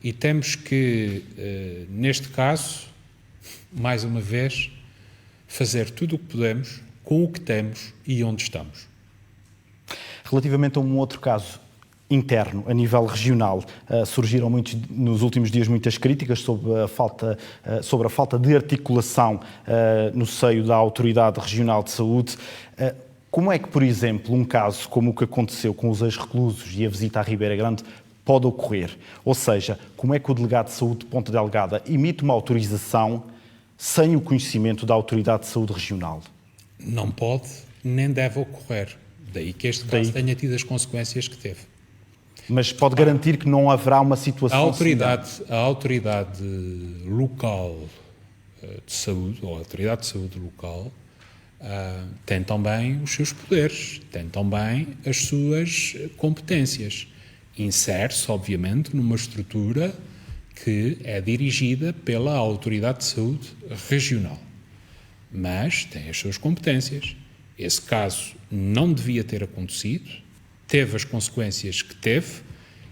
E temos que, neste caso, mais uma vez, fazer tudo o que podemos, com o que temos e onde estamos.
Relativamente a um outro caso interno, a nível regional, surgiram nos últimos dias muitas críticas sobre a falta de articulação no seio da Autoridade Regional de Saúde. Como é que, por exemplo, um caso como o que aconteceu com os ex-reclusos e a visita à Ribeira Grande pode ocorrer? Ou seja, como é que o delegado de saúde de Ponta Delgada emite uma autorização sem o conhecimento da Autoridade de Saúde Regional? Não
pode, nem deve ocorrer. Daí que este caso tenha tido as consequências que teve.
Mas pode garantir que não haverá uma situação...
A autoridade local de saúde, ou a autoridade de saúde local, tem também os seus poderes, tem também as suas competências. Insere-se, obviamente, numa estrutura que é dirigida pela Autoridade de Saúde Regional, mas tem as suas competências. Esse caso não devia ter acontecido, teve as consequências que teve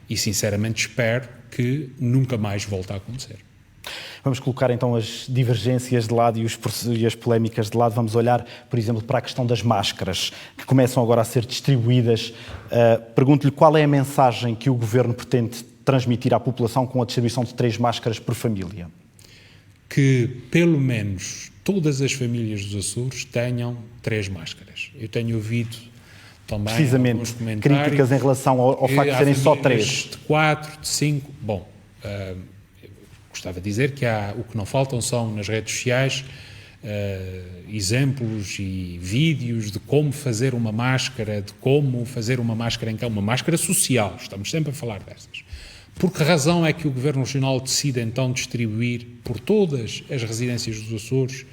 e, sinceramente, espero que nunca mais volte a acontecer.
Vamos colocar então as divergências de lado e as polémicas de lado. Vamos olhar, por exemplo, para a questão das máscaras, que começam agora a ser distribuídas. Pergunto-lhe qual é a mensagem que o Governo pretende transmitir à população com a distribuição de 3 máscaras por família.
Que, pelo menos, todas as famílias dos Açores tenham 3 máscaras. Eu tenho ouvido também alguns comentários,
críticas em relação ao facto de serem só 3.
De 4, de 5. Bom, gostava de dizer que o que não faltam são nas redes sociais exemplos e vídeos de como fazer uma máscara, de como fazer uma máscara em casa, uma máscara social. Estamos sempre a falar dessas. Por que razão é que o Governo Regional decide então distribuir por todas as residências dos Açores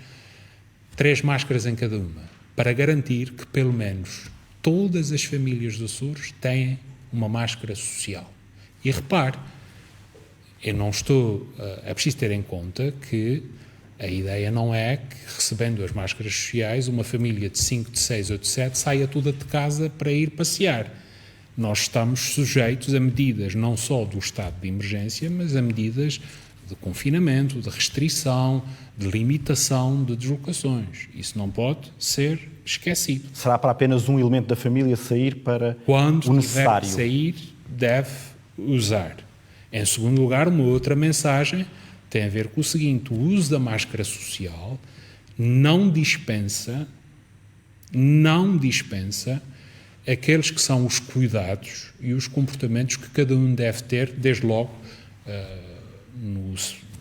3 máscaras em cada uma? Para garantir que pelo menos todas as famílias dos Açores têm uma máscara social. E repare, eu não estou... É preciso ter em conta que a ideia não é que, recebendo as máscaras sociais, uma família de 5, de 6 ou de 7 saia toda de casa para ir passear. Nós estamos sujeitos a medidas não só do estado de emergência, mas a medidas de confinamento, de restrição, de limitação de deslocações. Isso não pode ser esquecido.
Será para apenas um elemento da família sair para
Quando
o necessário?
Quando tiver de sair, deve usar. Em segundo lugar, uma outra mensagem tem a ver com o seguinte: o uso da máscara social não dispensa aqueles que são os cuidados e os comportamentos que cada um deve ter, desde logo,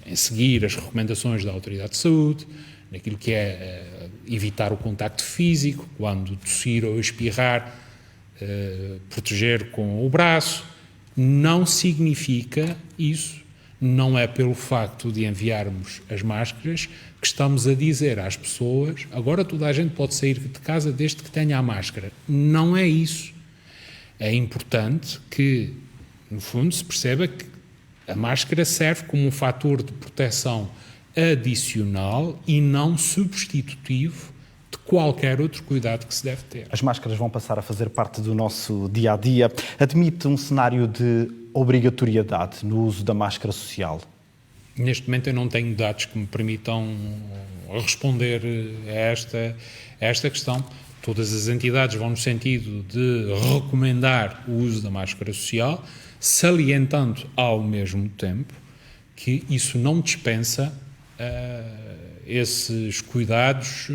em seguir as recomendações da Autoridade de Saúde, naquilo que é evitar o contacto físico, quando tossir ou espirrar, proteger com o braço. Não significa isso, não é pelo facto de enviarmos as máscaras que estamos a dizer às pessoas: agora toda a gente pode sair de casa desde que tenha a máscara. Não é isso. É importante que, no fundo, se perceba que a máscara serve como um fator de proteção adicional e não substitutivo de qualquer outro cuidado que se deve ter.
As máscaras vão passar a fazer parte do nosso dia-a-dia. Admite um cenário de obrigatoriedade no uso da máscara social?
Neste momento eu não tenho dados que me permitam responder a esta questão. Todas as entidades vão no sentido de recomendar o uso da máscara social, salientando ao mesmo tempo que isso não dispensa esses cuidados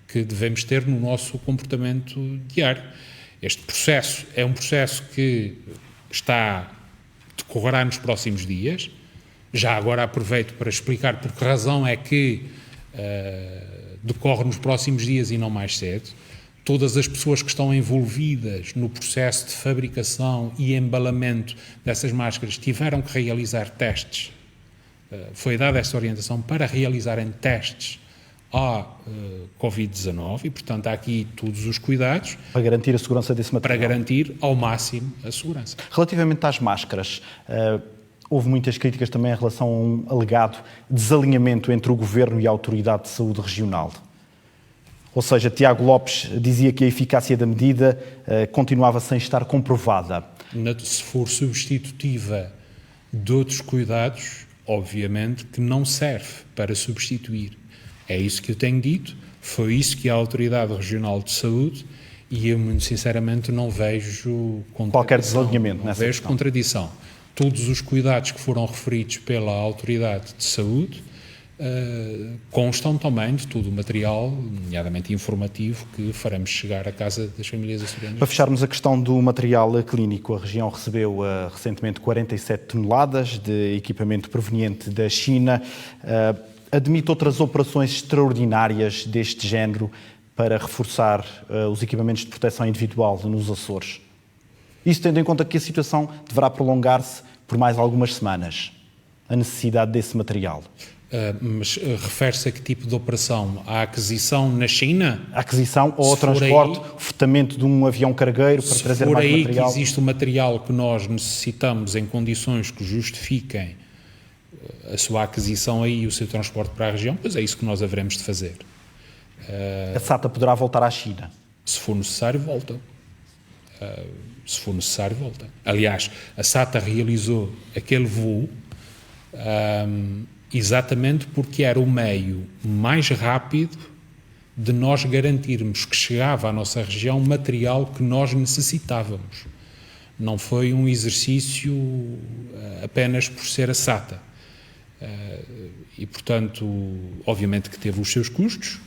que devemos ter no nosso comportamento diário. Este processo é um processo que decorrerá nos próximos dias. Já agora aproveito para explicar por que razão é que decorre nos próximos dias e não mais cedo. Todas as pessoas que estão envolvidas no processo de fabricação e embalamento dessas máscaras tiveram que realizar testes. Foi dada essa orientação para realizarem testes à Covid-19 e, portanto, há aqui todos os cuidados
para garantir a segurança desse material.
Para garantir ao máximo a segurança.
Relativamente às máscaras, houve muitas críticas também em relação a um alegado desalinhamento entre o Governo e a Autoridade de Saúde Regional. Ou seja, Tiago Lopes dizia que a eficácia da medida continuava sem estar comprovada.
Se for substitutiva de outros cuidados, obviamente que não serve para substituir. É isso que eu tenho dito, foi isso que a Autoridade Regional de Saúde, e eu, muito sinceramente, não vejo
qualquer desalinhamento
nessa questão. Contradição. Todos os cuidados que foram referidos pela Autoridade de Saúde constam também de todo o material, nomeadamente informativo, que faremos chegar à casa das famílias açorianas.
Para fecharmos a questão do material clínico, a região recebeu recentemente 47 toneladas de equipamento proveniente da China. Admite outras operações extraordinárias deste género para reforçar os equipamentos de proteção individual nos Açores? Isso tendo em conta que a situação deverá prolongar-se por mais algumas semanas. A necessidade desse material.
Mas refere-se a que tipo de operação? A aquisição na China?
A aquisição ou o transporte, o fretamento de um avião cargueiro para trazer mais material?
Se for aí que existe o material que nós necessitamos em condições que justifiquem a sua aquisição aí e o seu transporte para a região, pois é isso que nós haveremos de fazer.
A SATA poderá voltar à China?
Se for necessário, volta. Se for necessário, volta. Aliás, a SATA realizou aquele voo exatamente porque era o meio mais rápido de nós garantirmos que chegava à nossa região material que nós necessitávamos. Não foi um exercício apenas por ser a SATA. E, portanto, obviamente que teve os seus custos,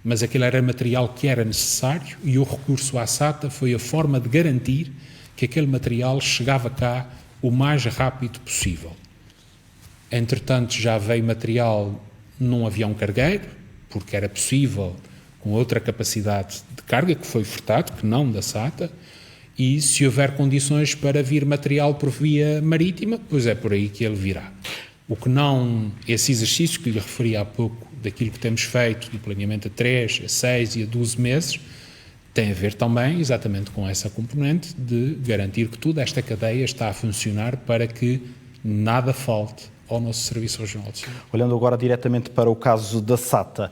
mas aquele era material que era necessário e o recurso à SATA foi a forma de garantir que aquele material chegava cá o mais rápido possível. Entretanto, já veio material num avião cargueiro, porque era possível, com outra capacidade de carga, que foi fretado, que não da SATA, e se houver condições para vir material por via marítima, pois é por aí que ele virá. O que não, esse exercício que lhe referi há pouco, daquilo que temos feito, do planeamento a 3, a 6 e a 12 meses, tem a ver também exatamente com essa componente de garantir que toda esta cadeia está a funcionar para que nada falte ao nosso Serviço Regional de Saúde.
Olhando agora diretamente para o caso da SATA,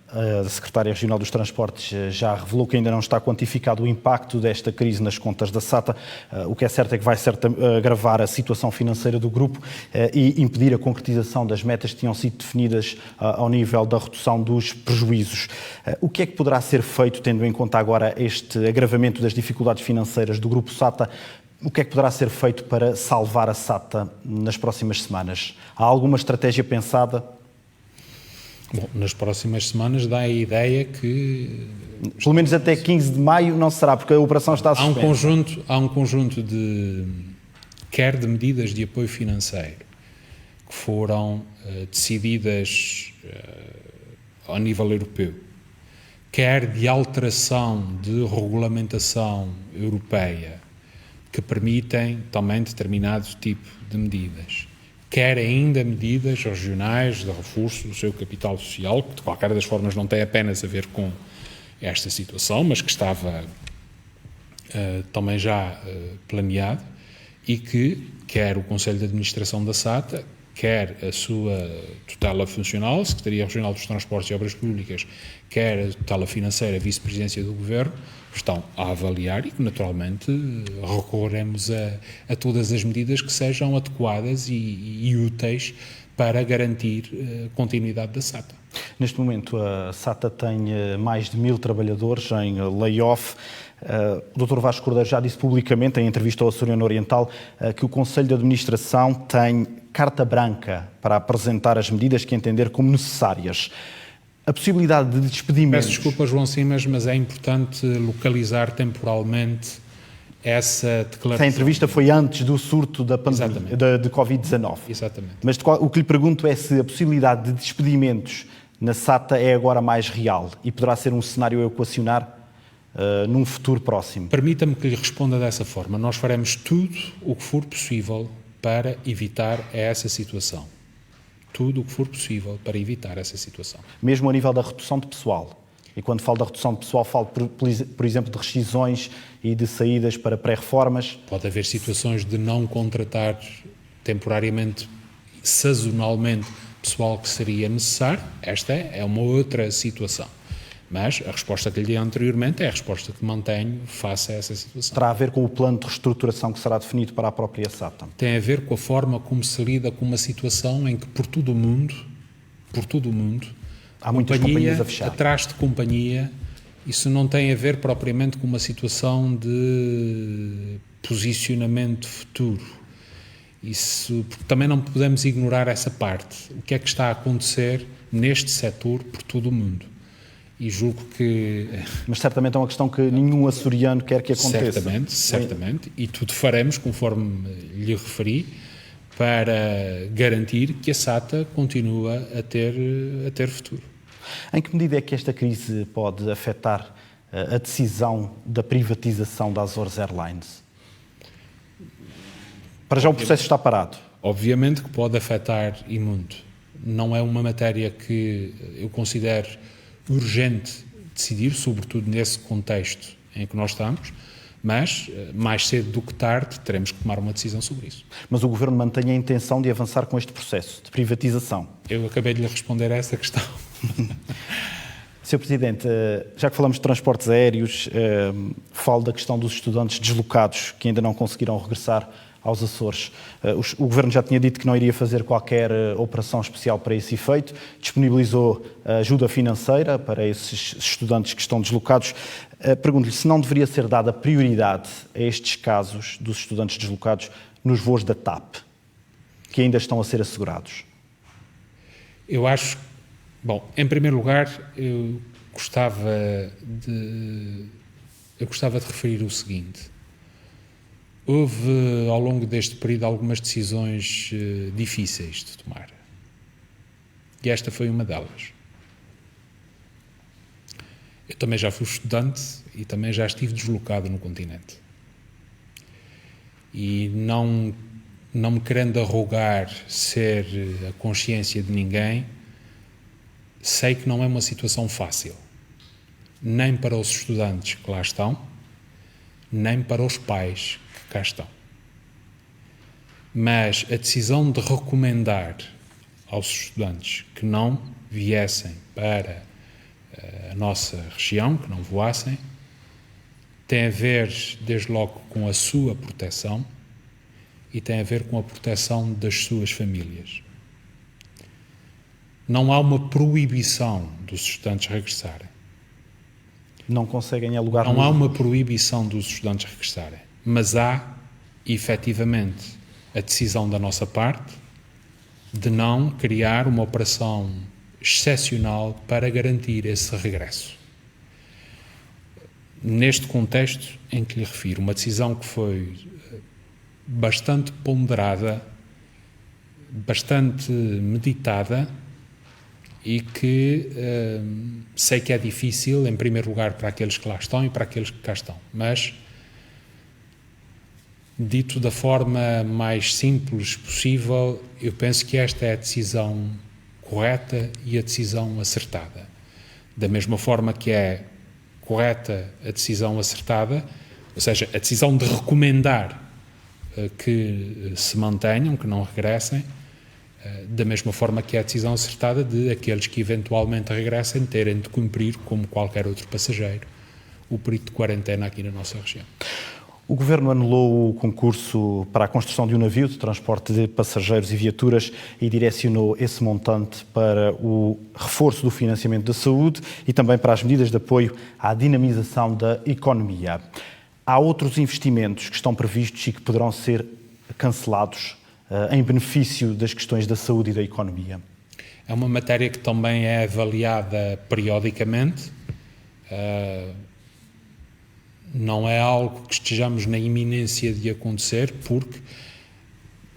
a Secretária Regional dos Transportes já revelou que ainda não está quantificado o impacto desta crise nas contas da SATA. O que é certo é que vai agravar a situação financeira do grupo e impedir a concretização das metas que tinham sido definidas ao nível da redução dos prejuízos. O que é que poderá ser feito, tendo em conta agora este agravamento das dificuldades financeiras do grupo SATA? O que é que poderá ser feito para salvar a SATA nas próximas semanas? Há alguma estratégia pensada?
Bom, nas próximas semanas dá a ideia que...
Pelo menos até 15 de maio não será, porque a operação está suspensa.
Há um conjunto de medidas de apoio financeiro que foram decididas ao nível europeu, quer de alteração de regulamentação europeia que permitem também determinado tipo de medidas, quer ainda medidas regionais de reforço do seu capital social, que de qualquer das formas não tem apenas a ver com esta situação, mas que estava também já planeado, e que quer o Conselho de Administração da SATA, quer a sua tutela funcional, Secretaria Regional dos Transportes e Obras Públicas, quer a tutela financeira, Vice-Presidência do Governo, estão a avaliar e que naturalmente recorreremos a todas as medidas que sejam adequadas e úteis para garantir a continuidade da SATA.
Neste momento a SATA tem mais de 1000 trabalhadores em layoff. O Dr. Vasco Cordeiro já disse publicamente, em entrevista ao Açoriano Oriental, que o Conselho de Administração tem carta branca para apresentar as medidas que entender como necessárias. A possibilidade de despedimentos...
Peço desculpa, João Simas, mas é importante localizar temporalmente essa declaração.
Essa entrevista foi antes do surto da pandemia, de Covid-19.
Exatamente.
Mas o que lhe pergunto é se a possibilidade de despedimentos na SATA é agora mais real e poderá ser um cenário a equacionar num futuro próximo.
Permita-me que lhe responda dessa forma. Nós faremos tudo o que for possível para evitar essa situação. Tudo o que for possível para evitar essa situação.
Mesmo a nível da redução de pessoal. E quando falo da redução de pessoal, falo, por exemplo, de rescisões e de saídas para pré-reformas.
Pode haver situações de não contratar temporariamente, sazonalmente, pessoal que seria necessário. Esta é uma outra situação. Mas a resposta que lhe dei anteriormente é a resposta que mantenho face a essa situação.
Terá a ver com o plano de reestruturação que será definido para a própria SATA?
Tem a ver com a forma como se lida com uma situação em que por todo o mundo,
há muitas companhias a fechar.
Atrás de companhia, isso não tem a ver propriamente com uma situação de posicionamento futuro. Isso, porque também não podemos ignorar essa parte. O que é que está a acontecer neste setor por todo o mundo? E julgo que...
Mas certamente é uma questão que nenhum açoriano quer que aconteça.
Certamente. E tudo faremos, conforme lhe referi, para garantir que a SATA continua a ter futuro.
Em que medida é que esta crise pode afetar a decisão da privatização da Azores Airlines? Para já o processo está parado.
Obviamente que pode afetar e muito. não é uma matéria que eu considero urgente decidir, sobretudo nesse contexto em que nós estamos, mas mais cedo do que tarde teremos que tomar uma decisão sobre isso.
Mas o Governo mantém a intenção de avançar com este processo de privatização?
Eu acabei de lhe responder a essa questão.
Sr. Presidente, já que falamos de transportes aéreos, falo da questão dos estudantes deslocados que ainda não conseguiram regressar aos Açores. O Governo já tinha dito que não iria fazer qualquer operação especial para esse efeito, disponibilizou ajuda financeira para esses estudantes que estão deslocados. Pergunto-lhe se não deveria ser dada prioridade a estes casos dos estudantes deslocados nos voos da TAP, que ainda estão a ser assegurados.
Eu acho, bom, em primeiro lugar, eu gostava de referir o seguinte. Houve, ao longo deste período, algumas decisões difíceis de tomar. E esta foi uma delas. Eu também já fui estudante e também já estive deslocado no continente. E não me querendo arrogar ser a consciência de ninguém, sei que não é uma situação fácil. Nem para os estudantes que lá estão, nem para os pais que cá estão. Mas a decisão de recomendar aos estudantes que não viessem para a nossa região, que não voassem, tem a ver, desde logo, com a sua proteção e tem a ver com a proteção das suas famílias. Não há uma proibição dos estudantes regressarem.
Não conseguem alugar...
Não há uma proibição dos estudantes regressarem, mas há, efetivamente, a decisão da nossa parte de não criar uma operação excepcional para garantir esse regresso. Neste contexto em que lhe refiro, uma decisão que foi bastante ponderada, bastante meditada e que sei que é difícil, em primeiro lugar, para aqueles que lá estão e para aqueles que cá estão, mas dito da forma mais simples possível, eu penso que esta é a decisão correta e a decisão acertada. Da mesma forma que é correta a decisão acertada, ou seja, a decisão de recomendar que se mantenham, que não regressem, da mesma forma que é a decisão acertada de aqueles que eventualmente regressem terem de cumprir, como qualquer outro passageiro, o período de quarentena aqui na nossa região.
O Governo anulou o concurso para a construção de um navio de transporte de passageiros e viaturas e direcionou esse montante para o reforço do financiamento da saúde e também para as medidas de apoio à dinamização da economia. Há outros investimentos que estão previstos e que poderão ser cancelados em benefício das questões da saúde e da economia.
É uma matéria que também é avaliada periodicamente. Não é algo que estejamos na iminência de acontecer, porque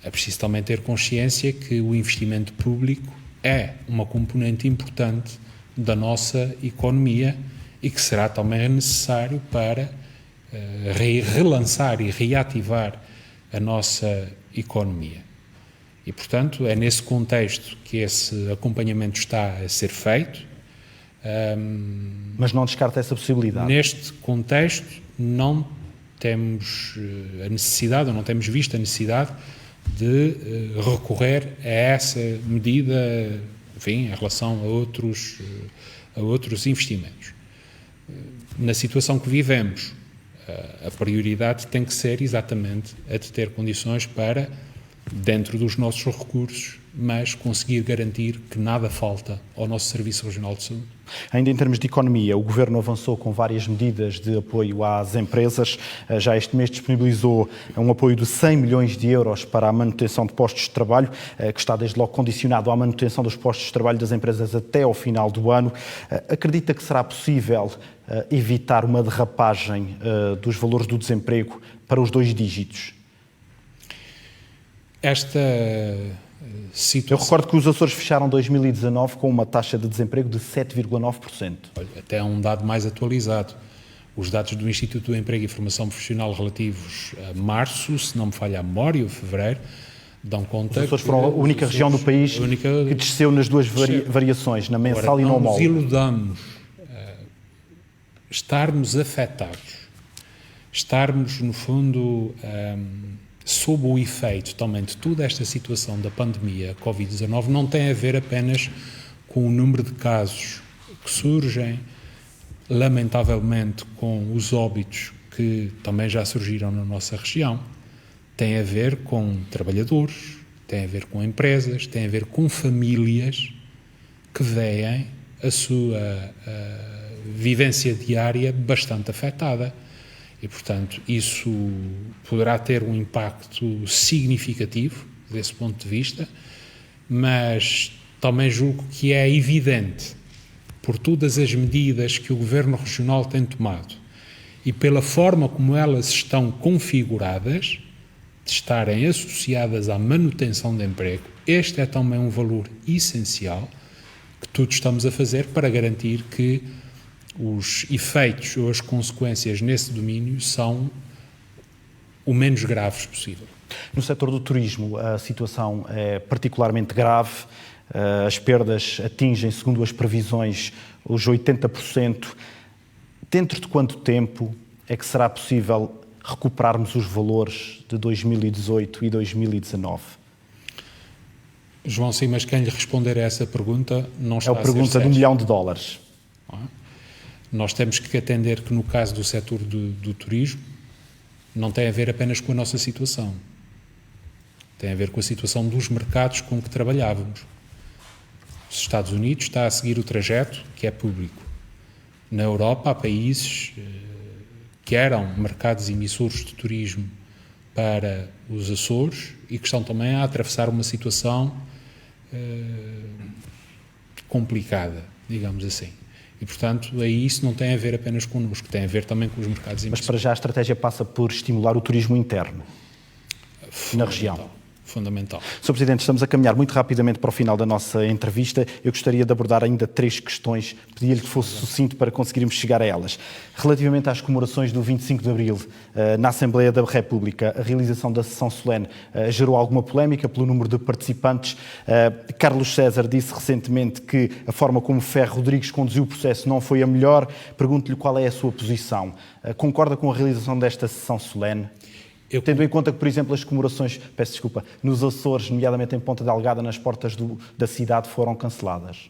é preciso também ter consciência que o investimento público é uma componente importante da nossa economia e que será também necessário para relançar e reativar a nossa economia. E, portanto, é nesse contexto que esse acompanhamento está a ser feito.
Mas não descarta essa possibilidade?
Neste contexto, não temos a necessidade, ou não temos visto a necessidade de recorrer a essa medida, enfim, em relação a outros investimentos. Na situação que vivemos, a prioridade tem que ser exatamente a de ter condições para, dentro dos nossos recursos, mas conseguir garantir que nada falta ao nosso Serviço Regional de Saúde.
Ainda em termos de economia, o Governo avançou com várias medidas de apoio às empresas. Já este mês disponibilizou um apoio de 100 milhões de euros para a manutenção de postos de trabalho, que está desde logo condicionado à manutenção dos postos de trabalho das empresas até ao final do ano. Acredita que será possível evitar uma derrapagem dos valores do desemprego para os 2 dígitos?
Esta situação...
Eu recordo que os Açores fecharam 2019 com uma taxa de desemprego de 7,9%.
Até é um dado mais atualizado. Os dados do Instituto do Emprego e Formação Profissional relativos a março, se não me falha a memória, ou fevereiro, dão conta.
Os Açores foram a única região do país que desceu nas duas variações, na mensal e no homólogo.
Não nos iludamos. Estarmos afetados, estarmos, no fundo, sob o efeito também de toda esta situação da pandemia Covid-19, não tem a ver apenas com o número de casos que surgem, lamentavelmente com os óbitos que também já surgiram na nossa região, tem a ver com trabalhadores, tem a ver com empresas, tem a ver com famílias que veem a sua vivência diária bastante afetada. E, portanto, isso poderá ter um impacto significativo desse ponto de vista, mas também julgo que é evidente, por todas as medidas que o Governo Regional tem tomado e pela forma como elas estão configuradas, de estarem associadas à manutenção de emprego, este é também um valor essencial que todos estamos a fazer para garantir que os efeitos ou as consequências nesse domínio são o menos graves possível.
No setor do turismo, a situação é particularmente grave. As perdas atingem, segundo as previsões, os 80%. Dentro de quanto tempo é que será possível recuperarmos os valores de 2018 e 2019?
João, sim, mas quem lhe responder a essa pergunta não está a ser
É a pergunta de $1 milhão.
Nós temos que atender que no caso do setor do turismo não tem a ver apenas com a nossa situação. Tem a ver com a situação dos mercados com que trabalhávamos. Os Estados Unidos está a seguir o trajeto que é público. Na Europa há países que eram mercados emissores de turismo para os Açores e que estão também a atravessar uma situação complicada, digamos assim. E, portanto, aí isso não tem a ver apenas connosco, tem a ver também com os mercados emissores.
Mas para já a estratégia passa por estimular o turismo interno na região.
Fundamental.
Sr. Presidente, estamos a caminhar muito rapidamente para o final da nossa entrevista. Eu gostaria de abordar ainda 3 questões. Pedia-lhe que fosse sucinto para conseguirmos chegar a elas. Relativamente às comemorações do 25 de Abril, na Assembleia da República, a realização da sessão solene gerou alguma polémica pelo número de participantes. Carlos César disse recentemente que a forma como Ferro Rodrigues conduziu o processo não foi a melhor. Pergunto-lhe qual é a sua posição. Concorda com a realização desta sessão solene? Tendo em conta que, por exemplo, as comemorações, nos Açores, nomeadamente em Ponta Delgada, nas portas da cidade, foram canceladas.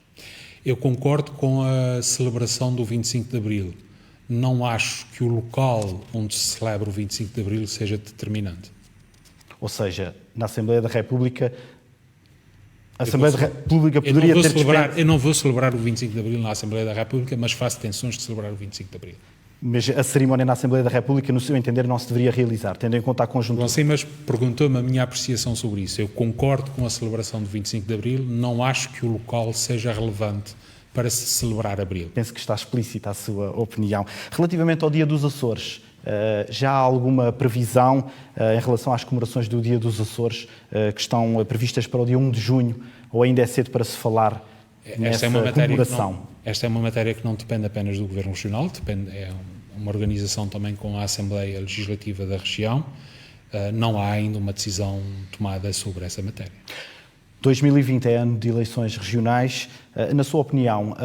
Eu concordo com a celebração do 25 de Abril. Não acho que o local onde se celebra o 25 de Abril seja determinante.
Ou seja, na Assembleia da República, a Assembleia da República poderia ter...
Eu não vou celebrar o 25 de Abril na Assembleia da República, mas faço tensões de celebrar o 25 de Abril.
Mas a cerimónia na Assembleia da República, no seu entender, não se deveria realizar, tendo em conta a conjuntura...
Sim, mas perguntou-me a minha apreciação sobre isso. Eu concordo com a celebração do 25 de Abril, não acho que o local seja relevante para se celebrar Abril.
Penso que está explícita a sua opinião. Relativamente ao Dia dos Açores, já há alguma previsão em relação às comemorações do Dia dos Açores que estão previstas para o dia 1 de junho, ou ainda é cedo para se falar nessa comemoração?
Esta é uma matéria que não depende apenas do Governo Regional, é uma organização também com a Assembleia Legislativa da região. Não há ainda uma decisão tomada sobre essa matéria.
2020 é ano de eleições regionais. Na sua opinião,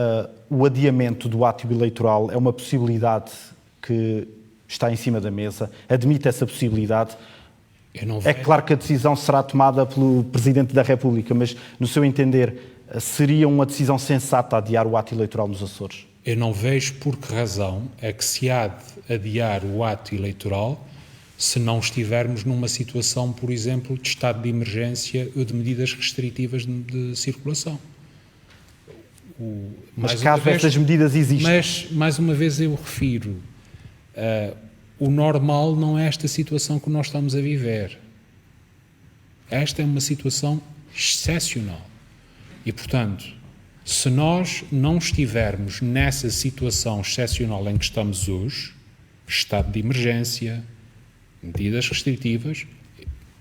o adiamento do ato eleitoral é uma possibilidade que está em cima da mesa? Admite essa possibilidade? É claro que a decisão será tomada pelo Presidente da República, mas, no seu entender, seria uma decisão sensata adiar o ato eleitoral nos Açores?
Eu não vejo por que razão é que se há de adiar o ato eleitoral se não estivermos numa situação, por exemplo, de estado de emergência ou de medidas restritivas de circulação.
Mas caso essas medidas existam...
Mas, mais uma vez, eu refiro, o normal não é esta situação que nós estamos a viver. Esta é uma situação excepcional. E, portanto, se nós não estivermos nessa situação excepcional em que estamos hoje, estado de emergência, medidas restritivas,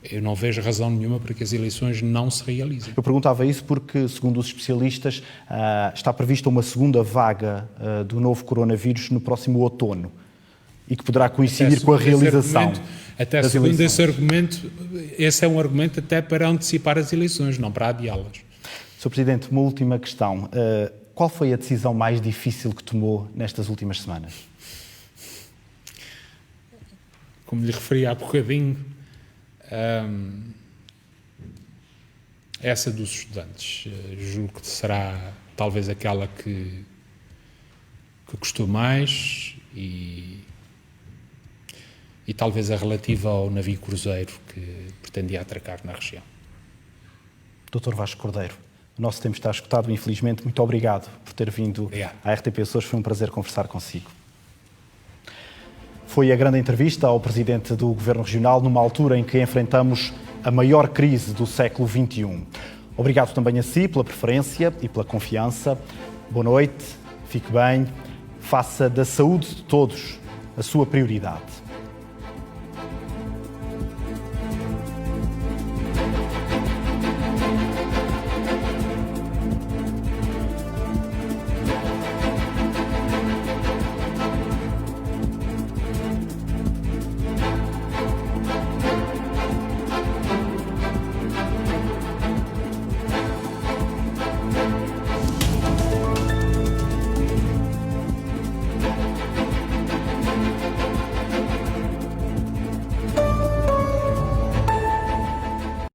eu não vejo razão nenhuma para que as eleições não se realizem.
Eu perguntava isso porque, segundo os especialistas, está prevista uma segunda vaga do novo coronavírus no próximo outono e que poderá coincidir com a realização.
Até
das
segundo
eleições.
esse argumento, esse é um argumento até para antecipar as eleições, não para adiá-las.
Sr. Presidente, uma última questão. Qual foi a decisão mais difícil que tomou nestas últimas semanas?
Como lhe referi há bocadinho, essa dos estudantes, julgo que será talvez aquela que custou mais e talvez a relativa ao navio cruzeiro que pretendia atracar na região.
Dr. Vasco Cordeiro, o nosso tempo está esgotado, infelizmente. Muito obrigado por ter vindo à RTP Açores. Foi um prazer conversar consigo. Foi a grande entrevista ao Presidente do Governo Regional numa altura em que enfrentamos a maior crise do século XXI. Obrigado também a si pela preferência e pela confiança. Boa noite, fique bem, faça da saúde de todos a sua prioridade.